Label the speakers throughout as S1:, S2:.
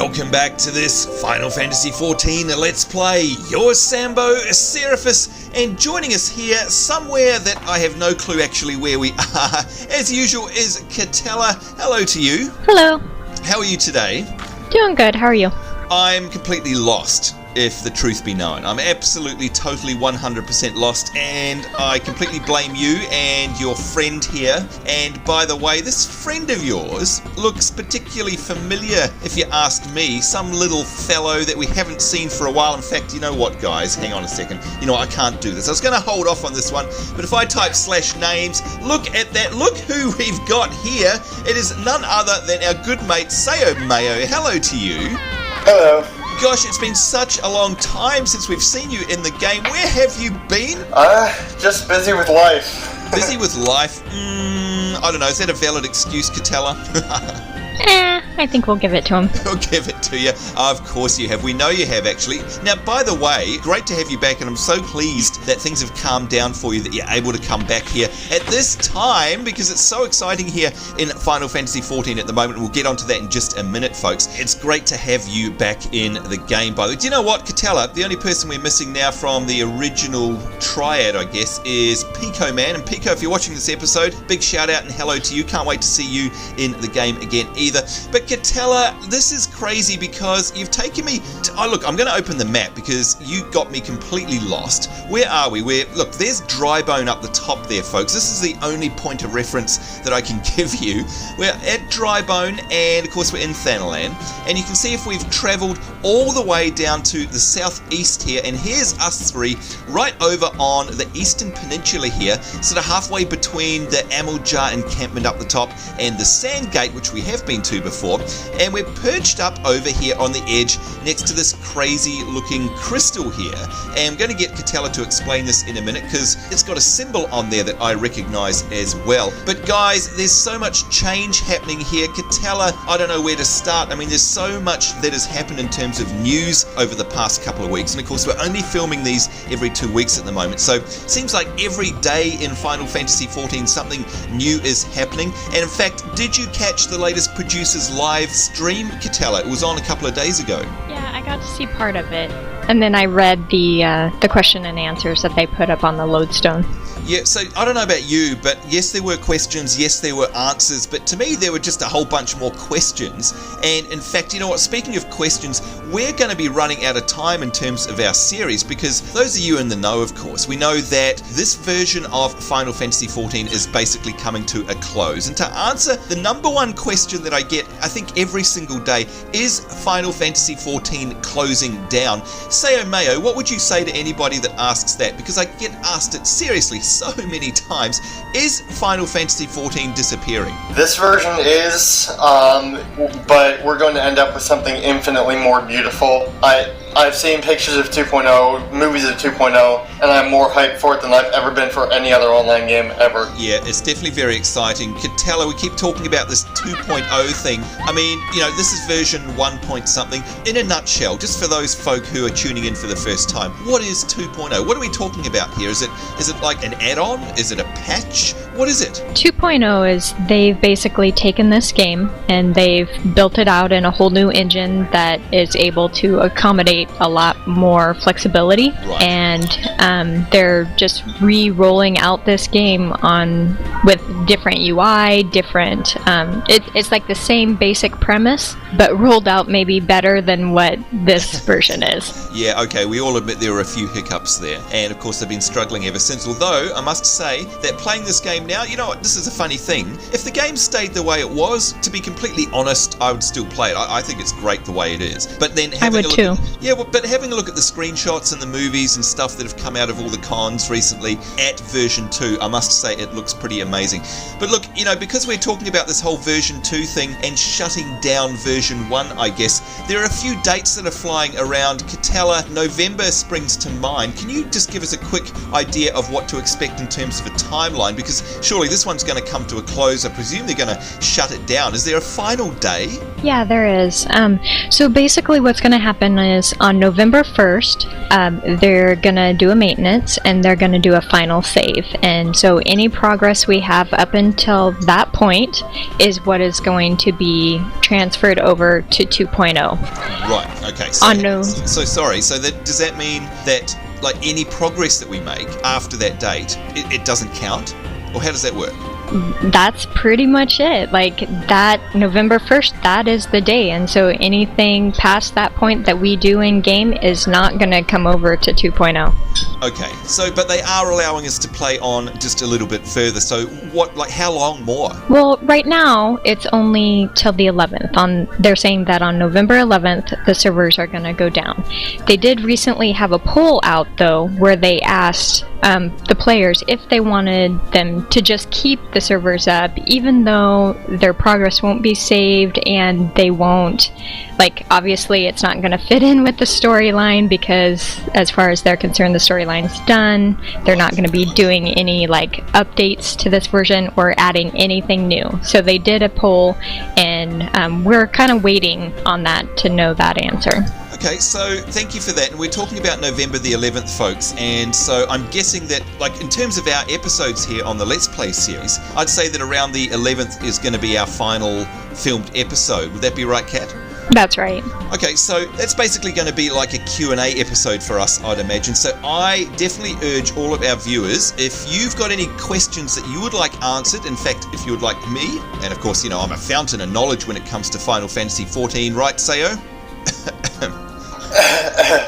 S1: Welcome back to this Final Fantasy XIV Let's Play. You're Sambo, Seraphis, and joining us here, somewhere that I have no clue actually where we are, as usual, is Katella. Hello to you.
S2: Hello.
S1: How are you today?
S2: Doing good, how are you?
S1: I'm completely lost, if the truth be known. I'm absolutely, totally, 100% lost, and I completely blame you and your friend here. And by the way, this friend of yours looks particularly familiar, if you asked me. Some little fellow that we haven't seen for a while. In fact, you know what, guys? Hang on a second. You know, I can't do this. I was going to hold off on this one, but if I type /names, look at that. Look who we've got here. It is none other than our good mate, Seyo Meyo. Hello to you.
S3: Hello.
S1: Gosh, it's been such a long time since we've seen you in the game. Where have you been?
S3: Just busy with life.
S1: Busy with life? I don't know. Is that a valid excuse, Katella?
S2: I think we'll give it to him.
S1: We'll give it to you. Of course you have. We know you have, actually. Now, by the way, great to have you back, and I'm so pleased that things have calmed down for you, that you're able to come back here at this time, because it's so exciting here in Final Fantasy XIV at the moment. We'll get onto that in just a minute, folks. It's great to have you back in the game, by the way. Do you know what, Katella? The only person we're missing now from the original triad, I guess, is Pico, man. And Pico, if you're watching this episode, big shout out and hello to you. Can't wait to see you in the game again either. But Katella, this is crazy because you've taken me to, oh look, I'm going to open the map because you got me completely lost. Where are we? Look, there's Drybone up the top there, folks. This is the only point of reference that I can give you. We're at Drybone, and of course we're in Thanalan, and you can see if we've travelled all the way down to the southeast here, and here's us three right over on the eastern peninsula here, sort of halfway between the Ul'dah encampment up the top and the Sand Gate, which we have been to before, and we're perched up over here on the edge next to this crazy looking crystal here. And I'm going to get Katella to explain this in a minute because it's got a symbol on there that I recognize as well. But guys, there's so much change happening here. Katella, I don't know where to start. I mean, there's so much that has happened in terms of news over the past couple of weeks, and of course we're only filming these every 2 weeks at the moment, so it seems like every day in Final Fantasy XIV something new is happening. And in fact, did you catch the latest Producers live stream, Katella? It was on a couple of days ago.
S2: Yeah, I got to see part of it. And then I read the question and answers that they put up on the lodestone.
S1: Yeah, so I don't know about you, but yes, there were questions, yes, there were answers, but to me, there were just a whole bunch more questions. And in fact, you know what, speaking of questions, we're going to be running out of time in terms of our series, because those of you in the know, of course, we know that this version of Final Fantasy XIV is basically coming to a close. And to answer the number one question that I get, I think every single day, is Final Fantasy XIV closing down? Seyo Meyo, what would you say to anybody that asks that? Because I get asked it seriously so many times. Is Final Fantasy XIV disappearing?
S3: This version is, but we're going to end up with something infinitely more beautiful. I've seen pictures of 2.0, movies of 2.0, and I'm more hyped for it than I've ever been for any other online game ever.
S1: Yeah, it's definitely very exciting. Katella, we keep talking about this 2.0 thing. I mean, you know, this is version 1 point something. In a nutshell, just for those folk who are tuning in for the first time, what is 2.0? What are we talking about here? Is it like an add-on? Is it a patch? What is it?
S2: 2.0 is they've basically taken this game and they've built it out in a whole new engine that is able to accommodate a lot more flexibility.
S1: Right.
S2: And they're just re-rolling out this game with different UI, different it's like the same basic premise but rolled out maybe better than what this version is.
S1: Yeah, okay, we all admit there were a few hiccups there, and of course they've been struggling ever since, although I must say that playing this game now, you know what, this is a funny thing. If the game stayed the way it was, to be completely honest, I would still play it. I think it's great the way it is. But then having but having a look at the screenshots and the movies and stuff that have come out of all the cons recently at version 2, I must say it looks pretty amazing. But look, you know, because we're talking about this whole version 2 thing and shutting down version 1, I guess, there are a few dates that are flying around. Katella, November springs to mind. Can you just give us a quick idea of what to expect in terms of a timeline? Because surely this one's going to come to a close. I presume they're going to shut it down. Is there a final day?
S2: Yeah, there is. So basically what's going to happen is on November 1st, they're going to do a maintenance and they're going to do a final save. And so any progress we have up until that point is what is going to be transferred over to 2.0.
S1: Right, okay. So sorry, so does that mean that like any progress that we make after that date, it doesn't count? Or how does that work?
S2: That's pretty much it. Like that November 1st, that is the day. And so anything past that point that we do in game is not going to come over to 2.0.
S1: Okay, so but they are allowing us to play on just a little bit further. So how long more?
S2: Well, right now it's only till the 11th. They're saying that on November 11th the servers are going to go down. They did recently have a poll out though where they asked the players if they wanted them to just keep the servers up even though their progress won't be saved and they won't, like, obviously it's not going to fit in with the storyline because as far as they're concerned the storyline's done. They're not going to be doing any like updates to this version or adding anything new. So they did a poll and we're kind of waiting on that to know that answer.
S1: Okay, so thank you for that. And we're talking about November the 11th, folks. And so I'm guessing that, like, in terms of our episodes here on the Let's Play series, I'd say that around the 11th is going to be our final filmed episode. Would that be right, Kat?
S2: That's right.
S1: Okay, so that's basically going to be like a Q&A episode for us, I'd imagine. So I definitely urge all of our viewers, if you've got any questions that you would like answered, in fact, if you would like me, and of course, you know, I'm a fountain of knowledge when it comes to Final Fantasy XIV, right, Seyo?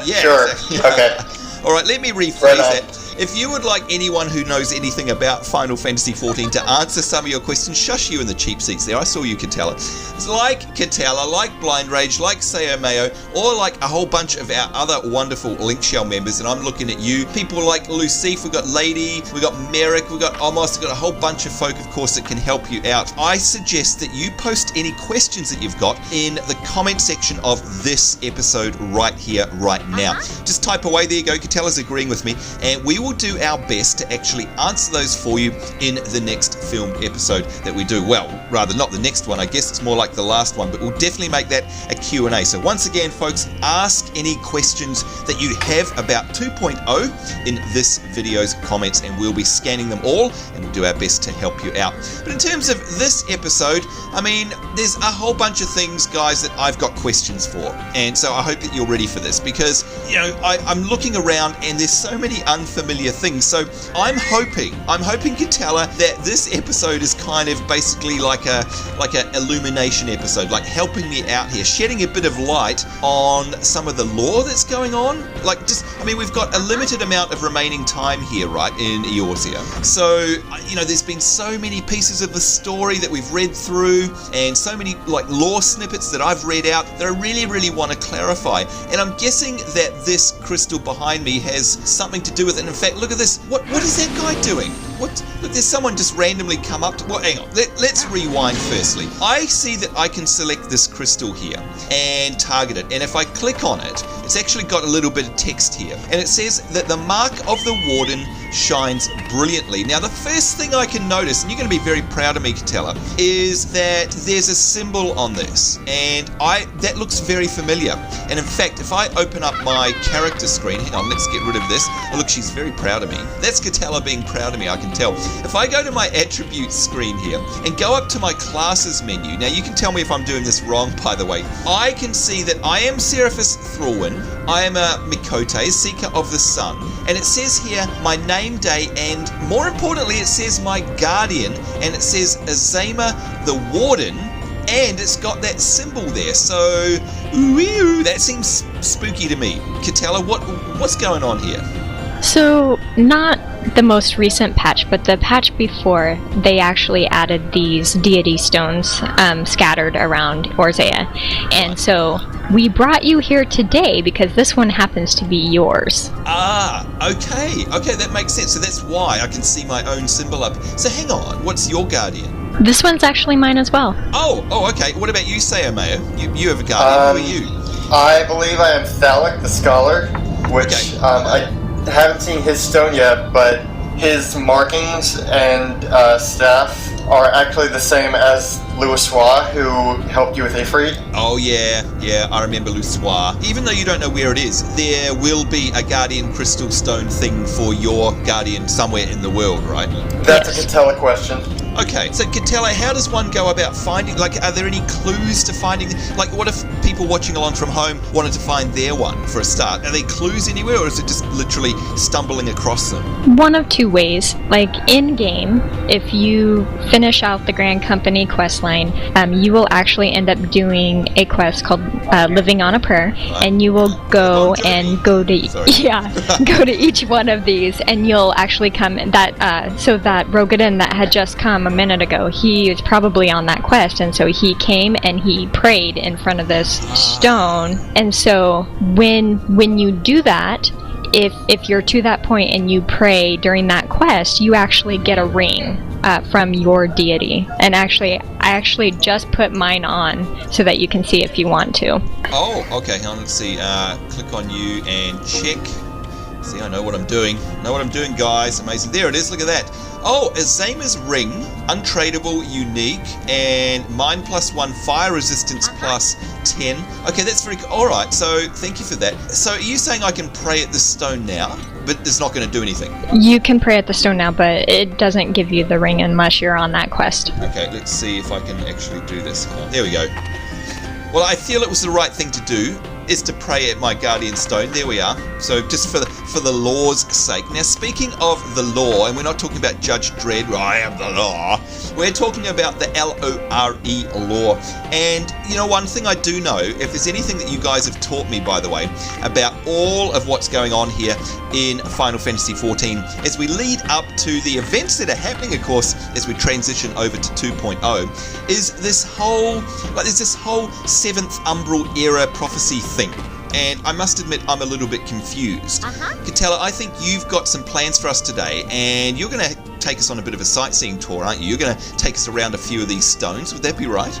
S1: Yeah,
S3: sure.
S1: Exactly.
S3: Okay.
S1: All right, let me rephrase that. If you would like anyone who knows anything about Final Fantasy XIV to answer some of your questions, shush you in the cheap seats there. I saw you, Katella. It's like Katella, like Blind Rage, like Seyo Meyo, or like a whole bunch of our other wonderful LinkShell members, and I'm looking at you. People like Lucif, we've got Lady, we've got Merrick, we've got Amos, we've got a whole bunch of folk, of course, that can help you out. I suggest that you post any questions that you've got in the comment section of this episode right here, right now. Just type away. There you go. Katella's agreeing with me, and we will do our best to actually answer those for you in the next filmed episode that we do. Well, rather not the next one, I guess it's more like the last one, but we'll definitely make that a Q&A. So once again, folks, ask any questions that you have about 2.0 in this video's comments, and we'll be scanning them all, and we'll do our best to help you out. But in terms of this episode, I mean, there's a whole bunch of things, guys, that I've got questions for, and so I hope that you're ready for this, because, you know, I'm looking around and there's so many unfamiliar things. So I'm hoping, Katella, that this episode is kind of basically like a illumination episode, like helping me out here, shedding a bit of light on some of the lore that's going on. Like, just, I mean, we've got a limited amount of remaining time here, right, in Eorzea. So, you know, there's been so many pieces of the story that we've read through, and so many, like, lore snippets that I've read out that I really, really want to clarify. And I'm guessing that this crystal behind me has something to do with it. And in fact, look at this. What is that guy doing? Look, there's someone just randomly come up to... Well, hang on. Let's rewind firstly. I see that I can select this crystal here and target it. And if I click on it, it's actually got a little bit of text here. And it says that the mark of the warden shines brilliantly. Now, the first thing I can notice, and you're going to be very proud of me, Katella, is that there's a symbol on this. And that looks very familiar. And in fact, if I open up my character screen... Hang on, let's get rid of this. Oh, look, she's very proud of me. That's Katella being proud of me, I can tell. If I go to my attributes screen here and go up to my classes menu, now you can tell me if I'm doing this wrong, by the way. I can see that I am Seraphis Thrallwyn. I am a Miqo'te, Seeker of the Sun. And it says here my name, day, and more importantly, it says my guardian, and it says Azema the Warden, and it's got that symbol there. So, ooh, that seems spooky to me. Katella, what's going on here?
S2: So, not the most recent patch, but the patch before, they actually added these deity stones scattered around Eorzea. And so, we brought you here today because this one happens to be yours.
S1: Ah, okay. Okay, that makes sense. So that's why I can see my own symbol up. So hang on, what's your guardian?
S2: This one's actually mine as well.
S1: Oh, okay. What about you, Seyo Meyo? You have a guardian. Who are you?
S3: I believe I am Thalic the Scholar, which
S1: Okay.
S3: I haven't seen his stone yet, but his markings and staff are actually the same as Louisoix, who helped you with Aetherite.
S1: Oh yeah, I remember Louisoix. Even though you don't know where it is, there will be a Guardian Crystal Stone thing for your Guardian somewhere in the world, right?
S3: That's a Katella question.
S1: Okay, so Katella, how does one go about finding, like, are there any clues to finding, like, what if people watching along from home wanted to find their one for a start? Are there clues anywhere, or is it just literally stumbling across them?
S2: One of two ways. Like, in-game, if you finish out the Grand Company quest line, you will actually end up doing a quest called Living on a Prayer, and you will go to each one of these, and you'll actually come, so that Rogadin that had just come a minute ago, he was probably on that quest, and so he came and he prayed in front of this stone, and so when you do that, if you're to that point and you pray during that quest, you actually get a ring from your deity. And I actually just put mine on so that you can see if you want to.
S1: Oh, okay. Hang on, let's see. Click on you and check. See, I know what I'm doing. Guys. Amazing. There it is. Look at that. Oh, Azama's ring, untradeable, unique, and mine +1, fire resistance +10. Okay, that's very cool. All right, so thank you for that. So are you saying I can pray at the stone now, but it's not going to do anything?
S2: You can pray at the stone now, but it doesn't give you the ring unless you're on that quest.
S1: Okay, let's see if I can actually do this. There we go. Well, I feel it was the right thing to do, is to pray at my Guardian Stone. There we are. So just for the law's sake. Now, speaking of the law, and we're not talking about Judge Dredd, I am the law. We're talking about the LORE law. And, you know, one thing I do know, if there's anything that you guys have taught me, by the way, about all of what's going on here in Final Fantasy XIV, as we lead up to the events that are happening, of course, as we transition over to 2.0, is this whole, there's this whole Seventh Umbral Era Prophecy thing. And I must admit, I'm a little bit confused. Katella, I think you've got some plans for us today, and you're going to take us on a bit of a sightseeing tour, aren't you? You're going to take us around a few of these stones. Would that be right?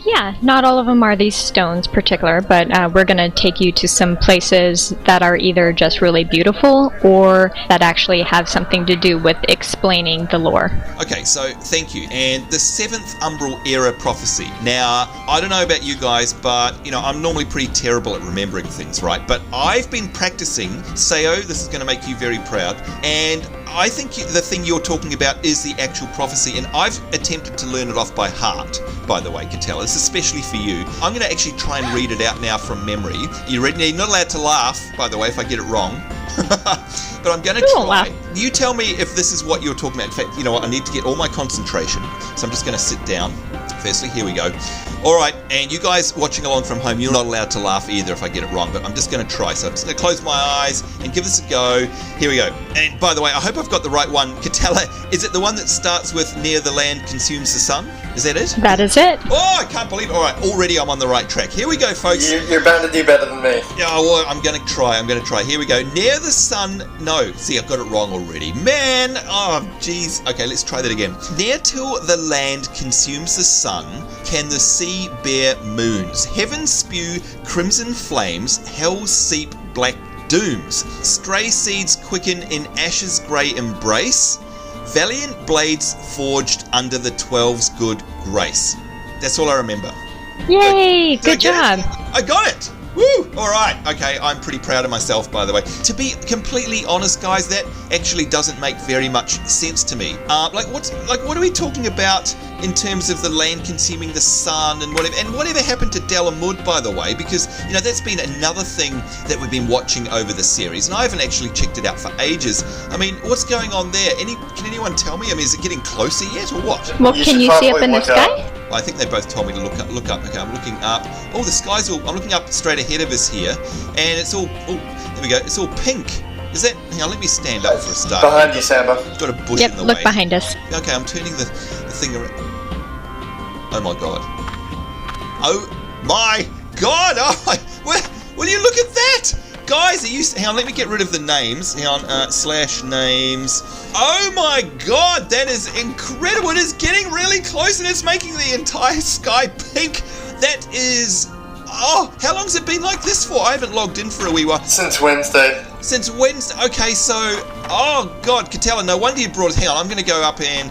S2: Yeah. Not all of them are these stones particular, but we're going to take you to some places that are either just really beautiful or that actually have something to do with explaining the lore.
S1: Okay, so thank you. And the Seventh Umbral Era Prophecy. Now, I don't know about you guys, but, you know, I'm normally pretty terrible at remembering things, right? But I've been practicing. Seyo, this is going to make you very proud. And I think the thing you're talking about is the actual prophecy, and I've attempted to learn it off by heart, by the way, Katella. It's especially for you. I'm going to actually try and read it out now from memory. You ready? You're not allowed to laugh, by the way, if I get it wrong. But I'm going to try.
S2: Laugh.
S1: You tell me if this is what you're talking about. In fact, you know what? I need to get all my concentration. So I'm just going to sit down. Firstly, here we go. All right, and you guys watching along from home, you're not allowed to laugh either if I get it wrong, but I'm just going to try. So I'm just going to close my eyes and give this a go. Here we go. And by the way, I hope I've got the right one. Katella, is it the one that starts with near the land consumes the sun? Is that it?
S2: That is it.
S1: Oh, I can't believe it. All right, already I'm on the right track. Here we go, folks.
S3: You're bound to do better than me.
S1: Yeah, well, I'm going to try. Here we go. Near the sun. No, see, I've got it wrong already. Man, oh, jeez. Okay, let's try that again. Near till the land consumes the sun, can the sea bear moons. Heaven spew crimson flames, hell seep black dooms. Stray seeds quicken in ashes grey embrace. Valiant blades forged under the 12's good grace. That's all I remember.
S2: Yay! Good job.
S1: I got it! Woo! Alright, okay, I'm pretty proud of myself, by the way. To be completely honest, guys, that actually doesn't make very much sense to me. What are we talking about in terms of the land consuming the sun and whatever? And whatever happened to Dalamud, by the way? Because, you know, that's been another thing that we've been watching over the series, and I haven't actually checked it out for ages. I mean, what's going on there? Can anyone tell me? I mean, is it getting closer yet, or what?
S2: Well, can you see up in the sky?
S1: I think they both told me to look up. Okay, I'm looking up. Oh, the sky's all... I'm looking up straight ahead of us here, and it's all... Oh, there we go. It's all pink. Is that... Hang on, let me stand up for a start.
S3: Behind you, Samba.
S1: Got a bush in the way.
S2: Look behind us.
S1: Okay, I'm turning the thing around. Oh my god. Oh my god! Oh, will you look at that? Guys, hang on, let me get rid of the names. Hang on, /names. Oh my god, that is incredible. It is getting really close and it's making the entire sky pink. That is... Oh, how long's it been like this for? I haven't logged in for a wee while.
S3: Since Wednesday.
S1: Since Wednesday. Okay, so... Oh, God, Katella, no wonder you brought... Hang on, I'm going to go up and...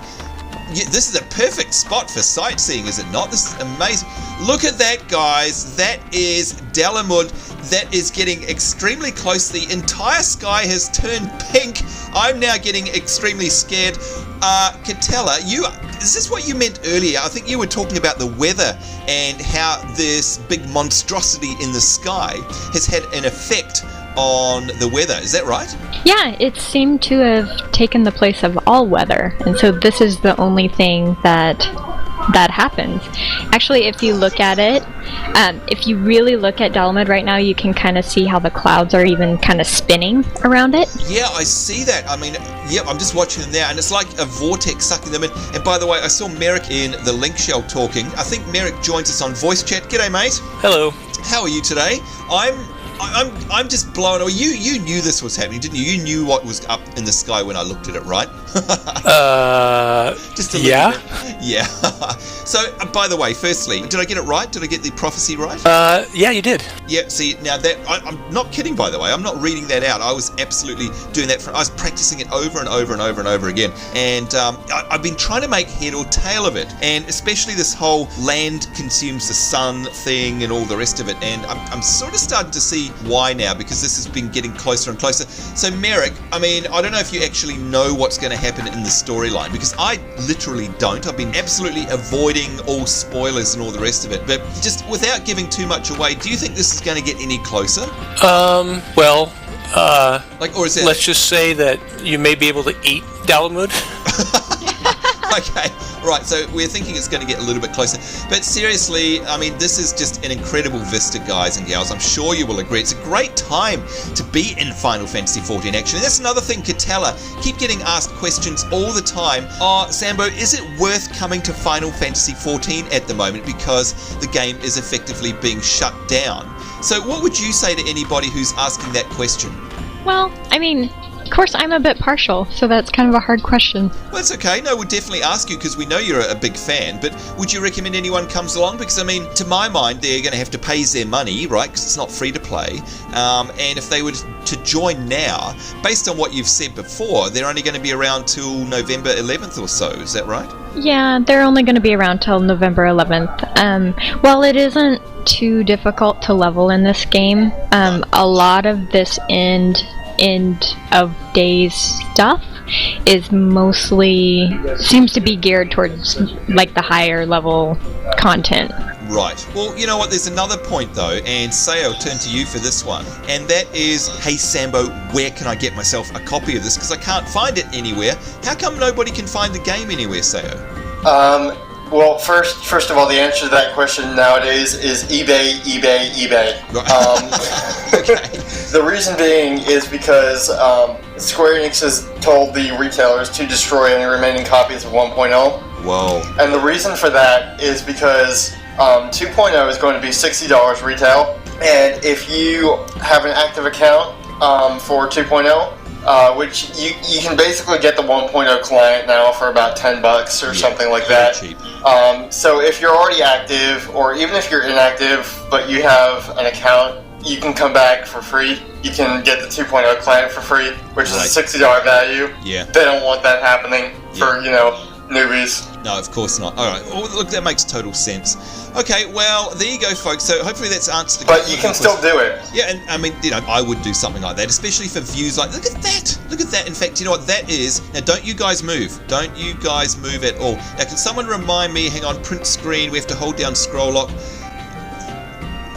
S1: Yeah, this is a perfect spot for sightseeing, is it not? This is amazing. Look at that, guys. That is Dalamud. That is getting extremely close. The entire sky has turned pink. I'm now getting extremely scared. Katella, is this what you meant earlier? I think you were talking about the weather and how this big monstrosity in the sky has had an effect on the weather. Is that right?
S2: Yeah, it seemed to have taken the place of all weather, and so this is the only thing that happens. Actually, if you look at it, if you really look at Dalamud right now, you can kind of see how the clouds are even kind of spinning around it.
S1: Yeah, I see that. I mean, yep, I'm just watching them now, and it's like a vortex sucking them in. And by the way, I saw Merrick in the LinkShell talking. I think Merrick joins us on voice chat. G'day, mate.
S4: Hello.
S1: How are you today? I'm just blown away. You knew this was happening, didn't you? You knew what was up in the sky when I looked at it, right? Just a little bit. Yeah. So, by the way, firstly, did I get it right? Did I get the prophecy right?
S4: Yeah, you did.
S1: Yeah, see, now that... I'm not kidding, by the way. I'm not reading that out. I was absolutely doing that. I was practicing it over and over and over and over again. And I've been trying to make head or tail of it. And especially this whole land consumes the sun thing and all the rest of it. And I'm sort of starting to see why now, because this has been getting closer and closer. So, Merrick, I mean, I don't know if you actually know what's going to happen in the storyline, because I literally don't. I've been absolutely avoiding all spoilers and all the rest of it. But just without giving too much away, do you think this is going to get any closer?
S4: Well,
S1: or is it...
S4: let's just say that you may be able to eat Dalamud.
S1: Okay, right, so we're thinking it's going to get a little bit closer. But seriously, I mean, this is just an incredible vista, guys and gals. I'm sure you will agree. It's a great time to be in Final Fantasy XIV, actually. That's another thing, Katella. Keep getting asked questions all the time. Sambo, is it worth coming to Final Fantasy XIV at the moment because the game is effectively being shut down? So what would you say to anybody who's asking that question?
S2: Well, I mean... Of course, I'm a bit partial, so that's kind of a hard question.
S1: Well, that's okay. No, we'll definitely ask you because we know you're a big fan, but would you recommend anyone comes along? Because, I mean, to my mind, they're going to have to pay their money, right, because it's not free to play. And if they were to join now, based on what you've said before, they're only going to be around till November 11th or so. Is that right?
S2: Yeah, they're only going to be around till November 11th. While it isn't too difficult to level in this game, a lot of this end of days stuff is mostly seems to be geared towards like the higher level content.
S1: Right. Well, you know what? There's another point though, and Seyo, I'll turn to you for this one, and that is, hey Sambo, where can I get myself a copy of this? Because I can't find it anywhere. How come nobody can find the game anywhere, Seyo?
S3: Well, first of all, the answer to that question nowadays is eBay.
S1: Right. Okay.
S3: The reason being is because Square Enix has told the retailers to destroy any remaining copies of 1.0.
S1: Whoa.
S3: And the reason for that is because 2.0 is going to be $60 retail, and if you have an active account for 2.0, which you can basically get the 1.0 client now for about $10 or something like that.
S1: Cheap.
S3: So if you're already active, or even if you're inactive but you have an account, you can come back for free. You can get the 2.0 client for free, which is a $60 value.
S1: Yeah.
S3: They don't want that happening for, newbies.
S1: No, of course not. All right. Well, look, that makes total sense. Okay, well, there you go, folks. So hopefully that's answered the question.
S3: But you can still do it.
S1: Yeah, and I mean, I would do something like that, especially for views like, look at that. Look at that. In fact, you know what that is? Now, don't you guys move. Don't you guys move at all. Now, can someone remind me, hang on, print screen, we have to hold down scroll lock.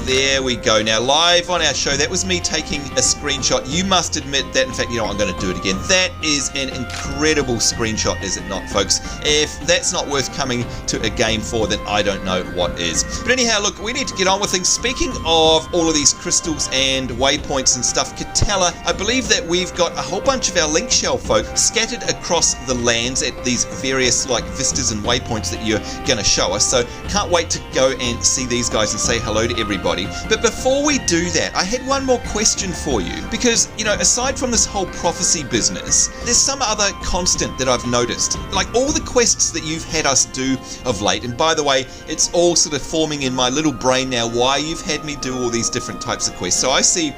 S1: There we go. Now, live on our show, that was me taking a screenshot. You must admit that, in fact, I'm going to do it again. That is an incredible screenshot, is it not, folks? If that's not worth coming to a game for, then I don't know what is. But anyhow, look, we need to get on with things. Speaking of all of these crystals and waypoints and stuff, Katella, I believe that we've got a whole bunch of our LinkShell folk scattered across the lands at these various, vistas and waypoints that you're going to show us. So, can't wait to go and see these guys and say hello to everybody. everybody. But before we do that, I had one more question for you. Because, aside from this whole prophecy business, there's some other constant that I've noticed. Like all the quests that you've had us do of late, and by the way, it's all sort of forming in my little brain now why you've had me do all these different types of quests. So I see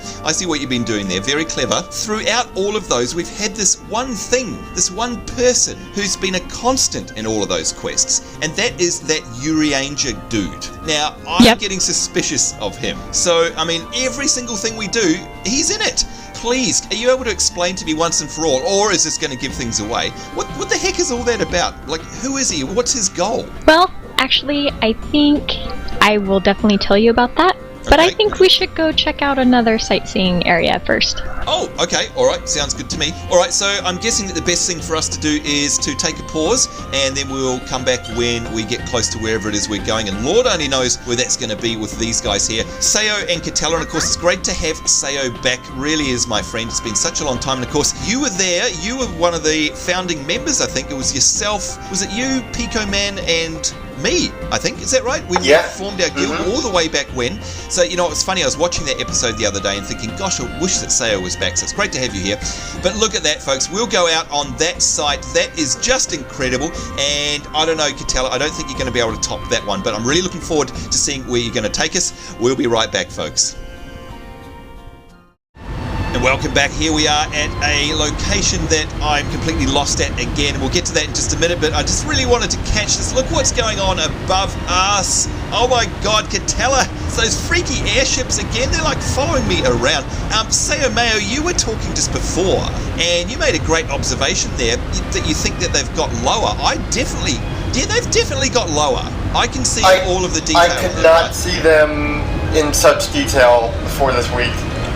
S1: what you've been doing there. Very clever. Throughout all of those, we've had this one thing, this one person who's been a constant in all of those quests, and that is that Urianger dude. Now, I'm getting suspicious of him. So, I mean, every single thing we do, he's in it. Please, are you able to explain to me once and for all, or is this going to give things away? What the heck is all that about? Like, who is he? What's his goal?
S2: Well, actually, I think I will definitely tell you about that. But I think we should go check out another sightseeing area first.
S1: Oh, okay. All right. Sounds good to me. All right. So I'm guessing that the best thing for us to do is to take a pause, and then we'll come back when we get close to wherever it is we're going. And Lord only knows where that's going to be with these guys here. Seyo and Katella. And of course, it's great to have Seyo back. Really is, my friend. It's been such a long time. And of course, you were there. You were one of the founding members, I think. It was yourself. Was it you, Pico Man, and me, I think. Is that right? We formed our guild all the way back when. So, it was funny. I was watching that episode the other day and thinking, gosh, I wish that Seyo was back. So it's great to have you here. But look at that, folks. We'll go out on that site. That is just incredible. And I don't know, Katella, I don't think you're going to be able to top that one. But I'm really looking forward to seeing where you're going to take us. We'll be right back, folks. And welcome back. Here we are at a location that I'm completely lost at again. We'll get to that in just a minute, but I just really wanted to catch this. Look what's going on above us. Oh my God, Katella. It's those freaky airships again. They're like following me around. Seyo Meyo, you were talking just before, and you made a great observation there that you think that they've got lower. They've definitely got lower. I can see all of the detail.
S3: I could not see them in such detail before this week.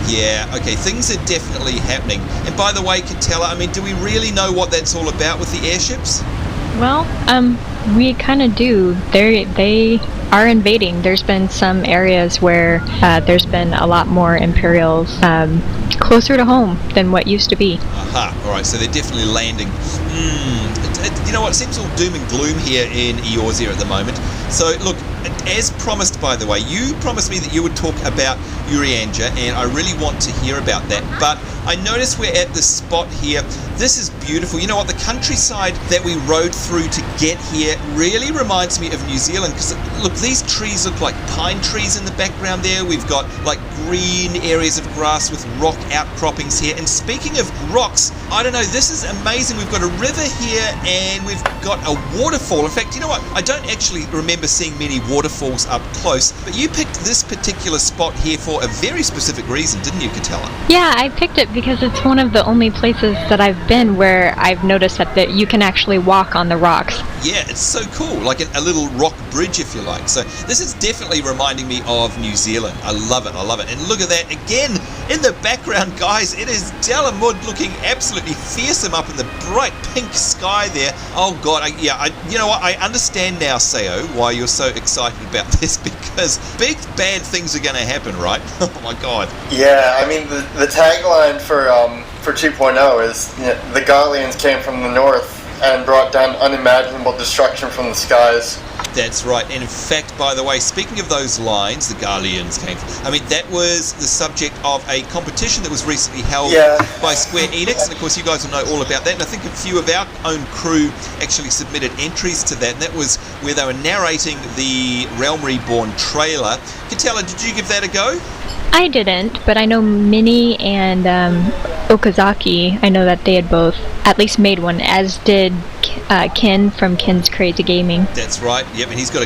S1: Yeah, okay, things are definitely happening. And by the way, Katella, I mean, do we really know what that's all about with the airships?
S2: Well, we kind of do. They are invading. There's been some areas where there's been a lot more Imperials closer to home than what used to be.
S1: Aha, alright, so they're definitely landing. You know what, it seems all doom and gloom here in Eorzea at the moment. So, look, as promised, by the way, you promised me that you would talk about Urianger, and I really want to hear about that. But I notice we're at this spot here. This is beautiful. You know what, the countryside that we rode through to get here really reminds me of New Zealand, because, look, these trees look like pine trees in the background there. We've got, like, green areas of grass with rock outcroppings here. And speaking of rocks, I don't know, this is amazing. We've got a river here, and we've got a waterfall. In fact, you know what, I don't actually remember seeing many waterfalls up close, but you picked this particular spot here for a very specific reason, didn't you, Katella?
S2: Yeah, I picked it because it's one of the only places that I've been where I've noticed that you can actually walk on the rocks.
S1: Yeah, it's so cool, like a little rock bridge, if you like. So this is definitely reminding me of New Zealand. I love it, I love it. And look at that, again, in the background, guys, it is Dalamud looking absolutely fearsome up in the bright pink sky there. Oh God, you know what, I understand now, Seyo, why you're so excited about this, because big bad things are going to happen, right? Oh my God.
S3: Yeah, I mean, the tagline for 2.0 is, the Garleans came from the north and brought down unimaginable destruction from the skies.
S1: That's right. And in fact, by the way, speaking of those lines, the Garleans came from, I mean, that was the subject of a competition that was recently held by Square Enix. And of course, you guys will know all about that. And I think a few of our own crew actually submitted entries to that. And that was where they were narrating the Realm Reborn trailer. Katella, did you give that a go?
S2: I didn't, but I know Minnie and Okazaki, I know that they had both at least made one, as did Ken from Ken's Crazy Gaming.
S1: That's right. Yep, and he's got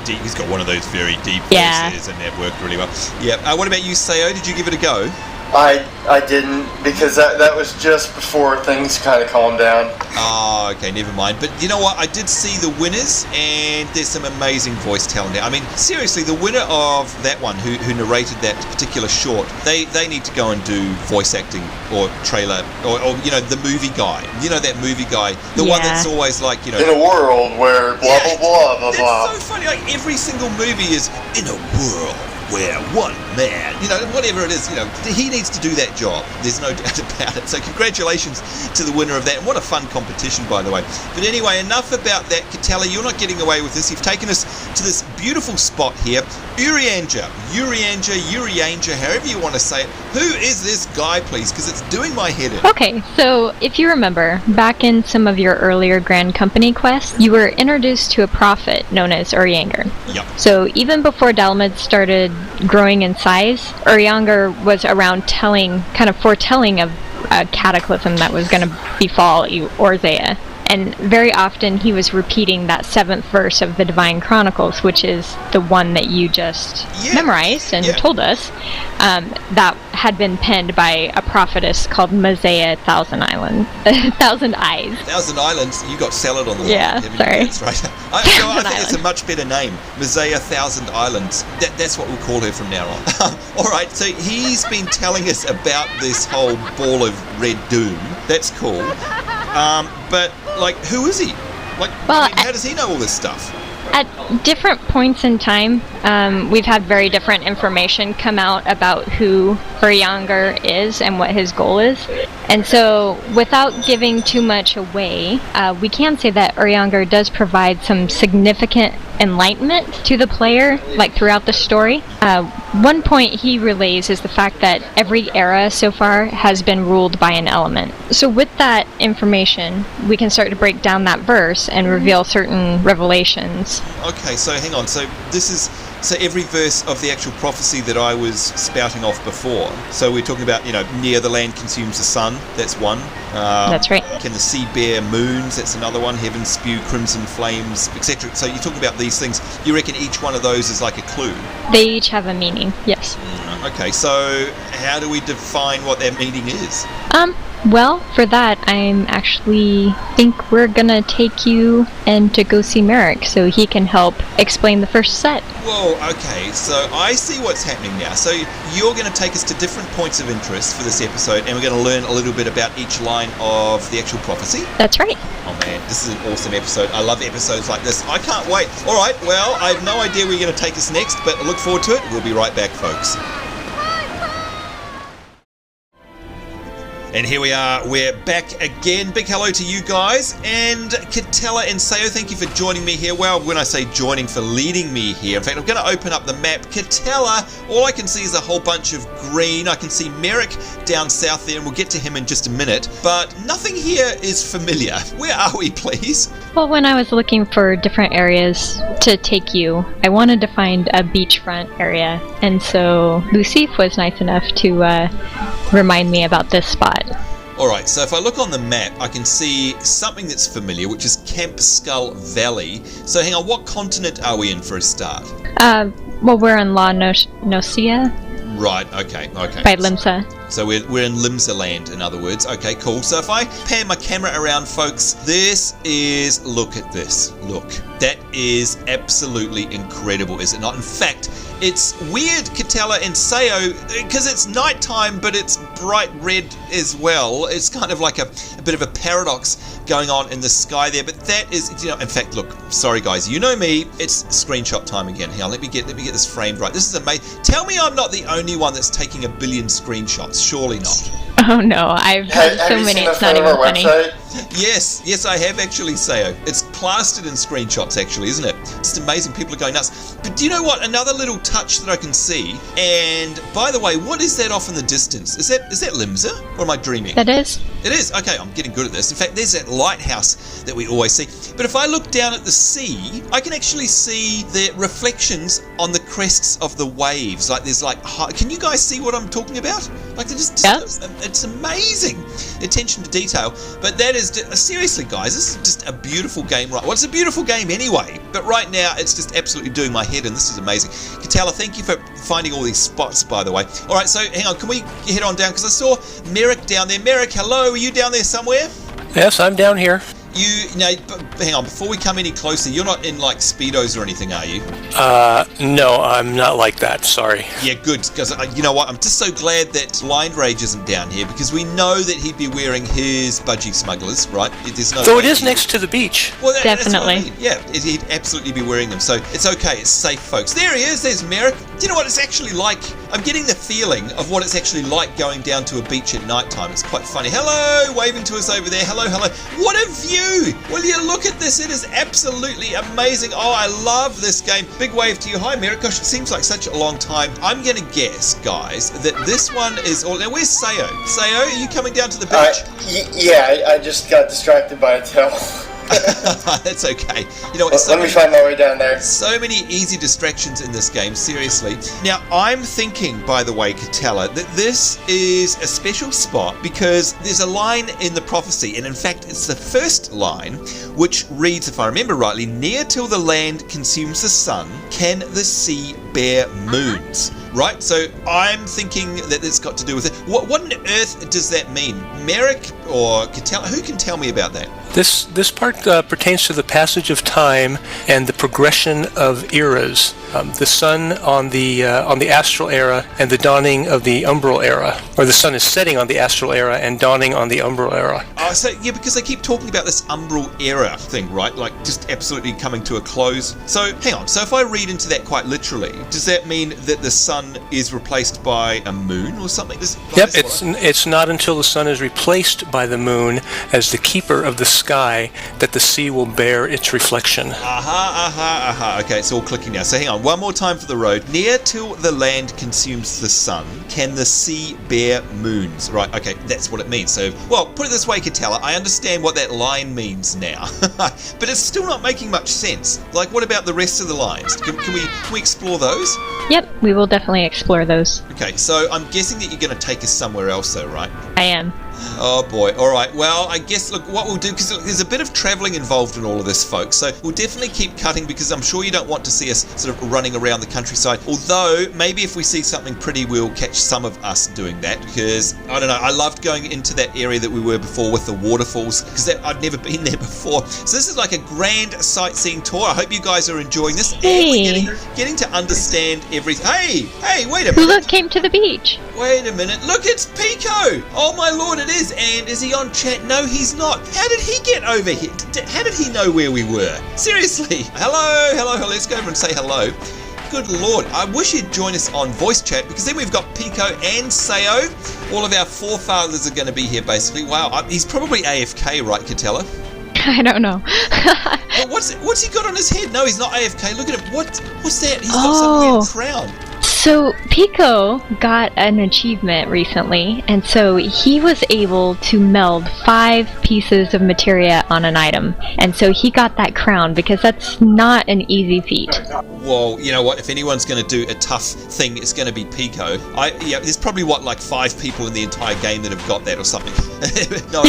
S1: he's got one of those very deep voices, and that worked really well. Yep. What about you, Seyo? Did you give it a go?
S3: I didn't, because that was just before things kind of calmed down.
S1: Oh, okay, never mind. But you know what? I did see the winners, and there's some amazing voice talent there. I mean, seriously, the winner of that one, who narrated that particular short, they need to go and do voice acting or trailer, or the movie guy. You know that movie guy, the one that's always like, in
S3: a world where blah blah blah blah blah.
S1: It's so funny. Like every single movie is in a world We're one man. Whatever it is, he needs to do that job. There's no doubt about it. So congratulations to the winner of that. And what a fun competition, by the way. But anyway, enough about that. Katella, you're not getting away with this. You've taken us to this beautiful spot here. Urianger, however you want to say it. Who is this guy, please? Because it's doing my head in.
S2: Okay, so if you remember, back in some of your earlier Grand Company quests, you were introduced to a prophet known as Urianger.
S1: Yep.
S2: So even before Dalamud started growing in size, Urianger was around foretelling of a cataclysm that was going to befall Eorzea. And very often he was repeating that 7th verse of the Divine Chronicles, which is the one that you just memorized and told us, that had been penned by a prophetess called Mosea Thousand Eyes.
S1: 1,000 Islands, you got salad on the line.
S2: Yeah, sorry.
S1: That's right. I think it's a much better name. Mosea 1,000 Islands. That's what we'll call her from now on. Alright, so he's been telling us about this whole ball of red doom. That's cool. But, who is he? How does he know all this stuff?
S2: At different points in time, we've had very different information come out about who Urianger is and what his goal is. And so, without giving too much away, we can say that Urianger does provide some significant enlightenment to the player, throughout the story. One point he relays is the fact that every era so far has been ruled by an element. So with that information, we can start to break down that verse and reveal certain revelations.
S1: Okay, so hang on. So every verse of the actual prophecy that I was spouting off before. So we're talking about, near the land consumes the sun. That's one.
S2: That's right.
S1: Can the sea bear moons? That's another one. Heaven spew crimson flames, etc. So you talk about these things. You reckon each one of those is like a clue?
S2: They each have a meaning, yes.
S1: Okay, so how do we define what that meaning is?
S2: Well, for that, think we're gonna take you and to go see Merrick so he can help explain the first set.
S1: Whoa, okay, so I see what's happening now. So you're going to take us to different points of interest for this episode, and we're going to learn a little bit about each line of the actual prophecy?
S2: That's right.
S1: Oh man, this is an awesome episode. I love episodes like this. I can't wait. Alright, well, I have no idea where you're going to take us next, but I look forward to it. We'll be right back, folks. And here we are, we're back again. Big hello to you guys, and Katella and Seyo, thank you for joining me here. Well, when I say joining, for leading me here. In fact, I'm going to open up the map. Katella, all I can see is a whole bunch of green. I can see Merrick down south there, and we'll get to him in just a minute. But nothing here is familiar. Where are we, please?
S2: Well, when I was looking for different areas to take you, I wanted to find a beachfront area, and so Lucif was nice enough to remind me about this spot.
S1: Alright, so if I look on the map, I can see something that's familiar, which is Camp Skull Valley. So hang on, what continent are we in for a start?
S2: Well, we're in La Nosea.
S1: Right, okay.
S2: By Limsa.
S1: So we're in Limsa land, in other words. Okay, cool. So if I pan my camera around, folks, look at this. Look. That is absolutely incredible, is it not? In fact, it's weird, Katella and Seyo, because it's nighttime, but it's bright red as well. It's kind of like a bit of a paradox going on in the sky there. But that is, in fact, look, sorry guys, you know me, it's screenshot time again. Hang on, let me get this framed right. This is amazing. Tell me I'm not the only one that's taking a billion screenshots. Surely not.
S2: Oh no, I've done so many, it's not even funny.
S1: Yes, I have actually, Seyo. It's plastered in screenshots, actually, isn't it? It's amazing. People are going nuts. But do you know what? Another little touch that I can see. And by the way, what is that off in the distance? Is that Limsa, or am I dreaming?
S2: That is.
S1: It is. Okay, I'm getting good at this. In fact, there's that lighthouse that we always see. But if I look down at the sea, I can actually see the reflections on the crests of the waves. Can you guys see what I'm talking about? It's amazing. Attention to detail. But that is seriously, guys, this is just a beautiful game, right? Well, it's a beautiful game anyway, but right now it's just absolutely doing my head in. This is amazing. Katella, thank you for finding all these spots, by the way. All right, so hang on, can we head on down? Because I saw Merrick down there. Merrick, hello, are you down there somewhere?
S4: Yes, I'm down here.
S1: Hang on, before we come any closer, you're not in Speedos or anything, are you?
S4: No, I'm not like that, sorry.
S1: Yeah, good, because you know what, I'm just so glad that Blind Rage isn't down here, because we know that he'd be wearing his budgie smugglers, right? There's no
S4: Though it is next to the beach.
S1: Well,
S2: definitely.
S1: That's what I mean. Yeah, he'd absolutely be wearing them, so it's okay, it's safe, folks. There he is, there's Merrick. Do you know what it's actually like? I'm getting the feeling of what it's actually like going down to a beach at night time. It's quite funny. Hello, waving to us over there. Hello, hello. What a view! Will you look at this? It is absolutely amazing. Oh, I love this game. Big wave to you. Hi, Merrick. Gosh, it seems like such a long time. I'm going to guess, guys, that this one is all... Now, where's Seyo? Seyo, are you coming down to the beach?
S3: Yeah, I just got distracted by a tail.
S1: That's okay. You know,
S3: let me find my way down there.
S1: So many easy distractions in this game, seriously. Now, I'm thinking, by the way, Katella, that this is a special spot because there's a line in the prophecy, and in fact, it's the first line, which reads, if I remember rightly, near till the land consumes the sun, can the sea bear moons? Right, so I'm thinking that it's got to do with it. What on earth does that mean? Merrick or Katella? Who can tell me about that?
S4: This part pertains to the passage of time and the progression of eras. The sun on the astral era and the dawning of the umbral era, or the sun is setting on the astral era and dawning on the umbral era.
S1: So yeah, because they keep talking about this umbral era thing, right? Like just absolutely coming to a close. So hang on. So if I read into that quite literally, does that mean that the sun is replaced by a moon or something?
S4: Yep, it's not until the sun is replaced by the moon as the keeper of the sky that the sea will bear its reflection.
S1: Okay, it's all clicking now. So hang on, one more time for the road. Near till the land consumes the sun, can the sea bear moons? Right, okay, that's what it means. So, well, put it this way, Katella, I understand what that line means now. But it's still not making much sense. Like, what about the rest of the lines? Can we explore those?
S2: Yep, we will definitely explore those.
S1: Okay, so I'm guessing that you're going to take us somewhere else though, right?
S2: I am.
S1: Oh boy, alright, well, I guess, look, what we'll do, because there's a bit of travelling involved in all of this, folks, so we'll definitely keep cutting, because I'm sure you don't want to see us sort of running around the countryside, although, maybe if we see something pretty, we'll catch some of us doing that, because, I don't know, I loved going into that area that we were before with the waterfalls, because I'd never been there before, so this is like a grand sightseeing tour. I hope you guys are enjoying this,
S2: hey.
S1: And we're getting to understand everything. Hey, wait a minute.
S2: Look, came to the beach.
S1: Wait a minute, look, it's Pico! Oh my lord, it is, and is he on chat? No, he's not. How did he get over here? How did he know where we were? Seriously. Hello, let's go over and say hello. Good lord, I wish he'd join us on voice chat, because then we've got Pico and Seyo. All of our forefathers are going to be here, basically. Wow, he's probably AFK, right, Katella?
S2: I don't know.
S1: Well, what's he got on his head? No, he's not AFK. Look at him. What's that? He's got some weird crown.
S2: So Pico got an achievement recently, and so he was able to meld 5 pieces of materia on an item, and so he got that crown because that's not an easy feat.
S1: Well, you know what? If anyone's going to do a tough thing, it's going to be Pico. There's probably like 5 people in the entire game that have got that or something. No,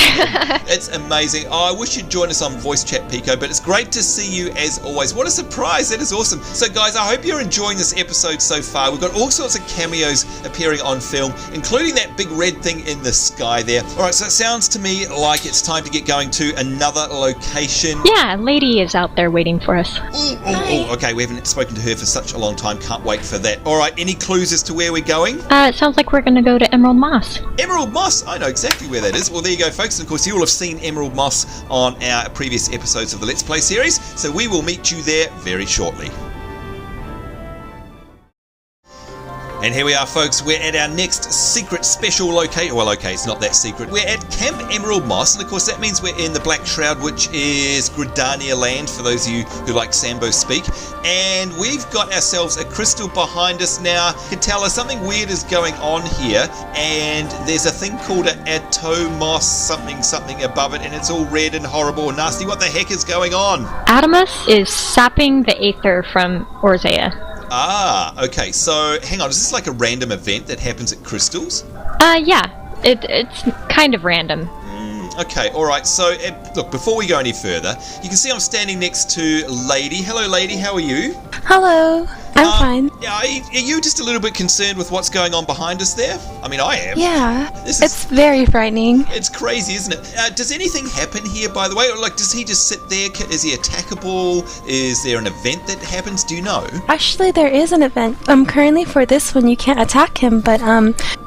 S1: it's amazing. Oh, I wish you'd join us on voice chat, Pico, but it's great to see you as always. What a surprise! That is awesome. So, guys, I hope you're enjoying this episode so far. We've got all sorts of cameos appearing on film, including that big red thing in the sky there. Alright, so it sounds to me like it's time to get going to another location.
S2: Yeah, Lady is out there waiting for us.
S1: Okay, we haven't spoken to her for such a long time. Can't wait for that. Alright, any clues as to where we're going?
S2: It sounds like we're going to go to Emerald Moss.
S1: Emerald Moss! I know exactly where that is. Well, there you go, folks. And of course, you will have seen Emerald Moss on our previous episodes of the Let's Play series, so we will meet you there very shortly. And here we are, folks. We're at our next secret special location. Well, okay, it's not that secret. We're at Camp Emerald Moss, and of course that means we're in the Black Shroud, which is Gridania land, for those of you who like Sambo speak. And we've got ourselves a crystal behind us now. Katella, something weird is going on here, and there's a thing called an Atomas something above it, and it's all red and horrible and nasty. What the heck is going on?
S2: Atomas is sapping the Aether from Eorzea.
S1: Ah, okay, so hang on, is this like a random event that happens at crystals?
S2: Yeah, it's kind of random.
S1: Okay, alright, so look, before we go any further, you can see I'm standing next to Lady. Hello, Lady, how are you?
S5: Hello, I'm fine.
S1: Are you just a little bit concerned with what's going on behind us there? I mean, I am.
S5: Yeah, it's very frightening.
S1: It's crazy, isn't it? Does anything happen here, by the way? Or, like, does he just sit there? Is he attackable? Is there an event that happens? Do you know?
S5: Actually, there is an event. Currently for this one, you can't attack him, but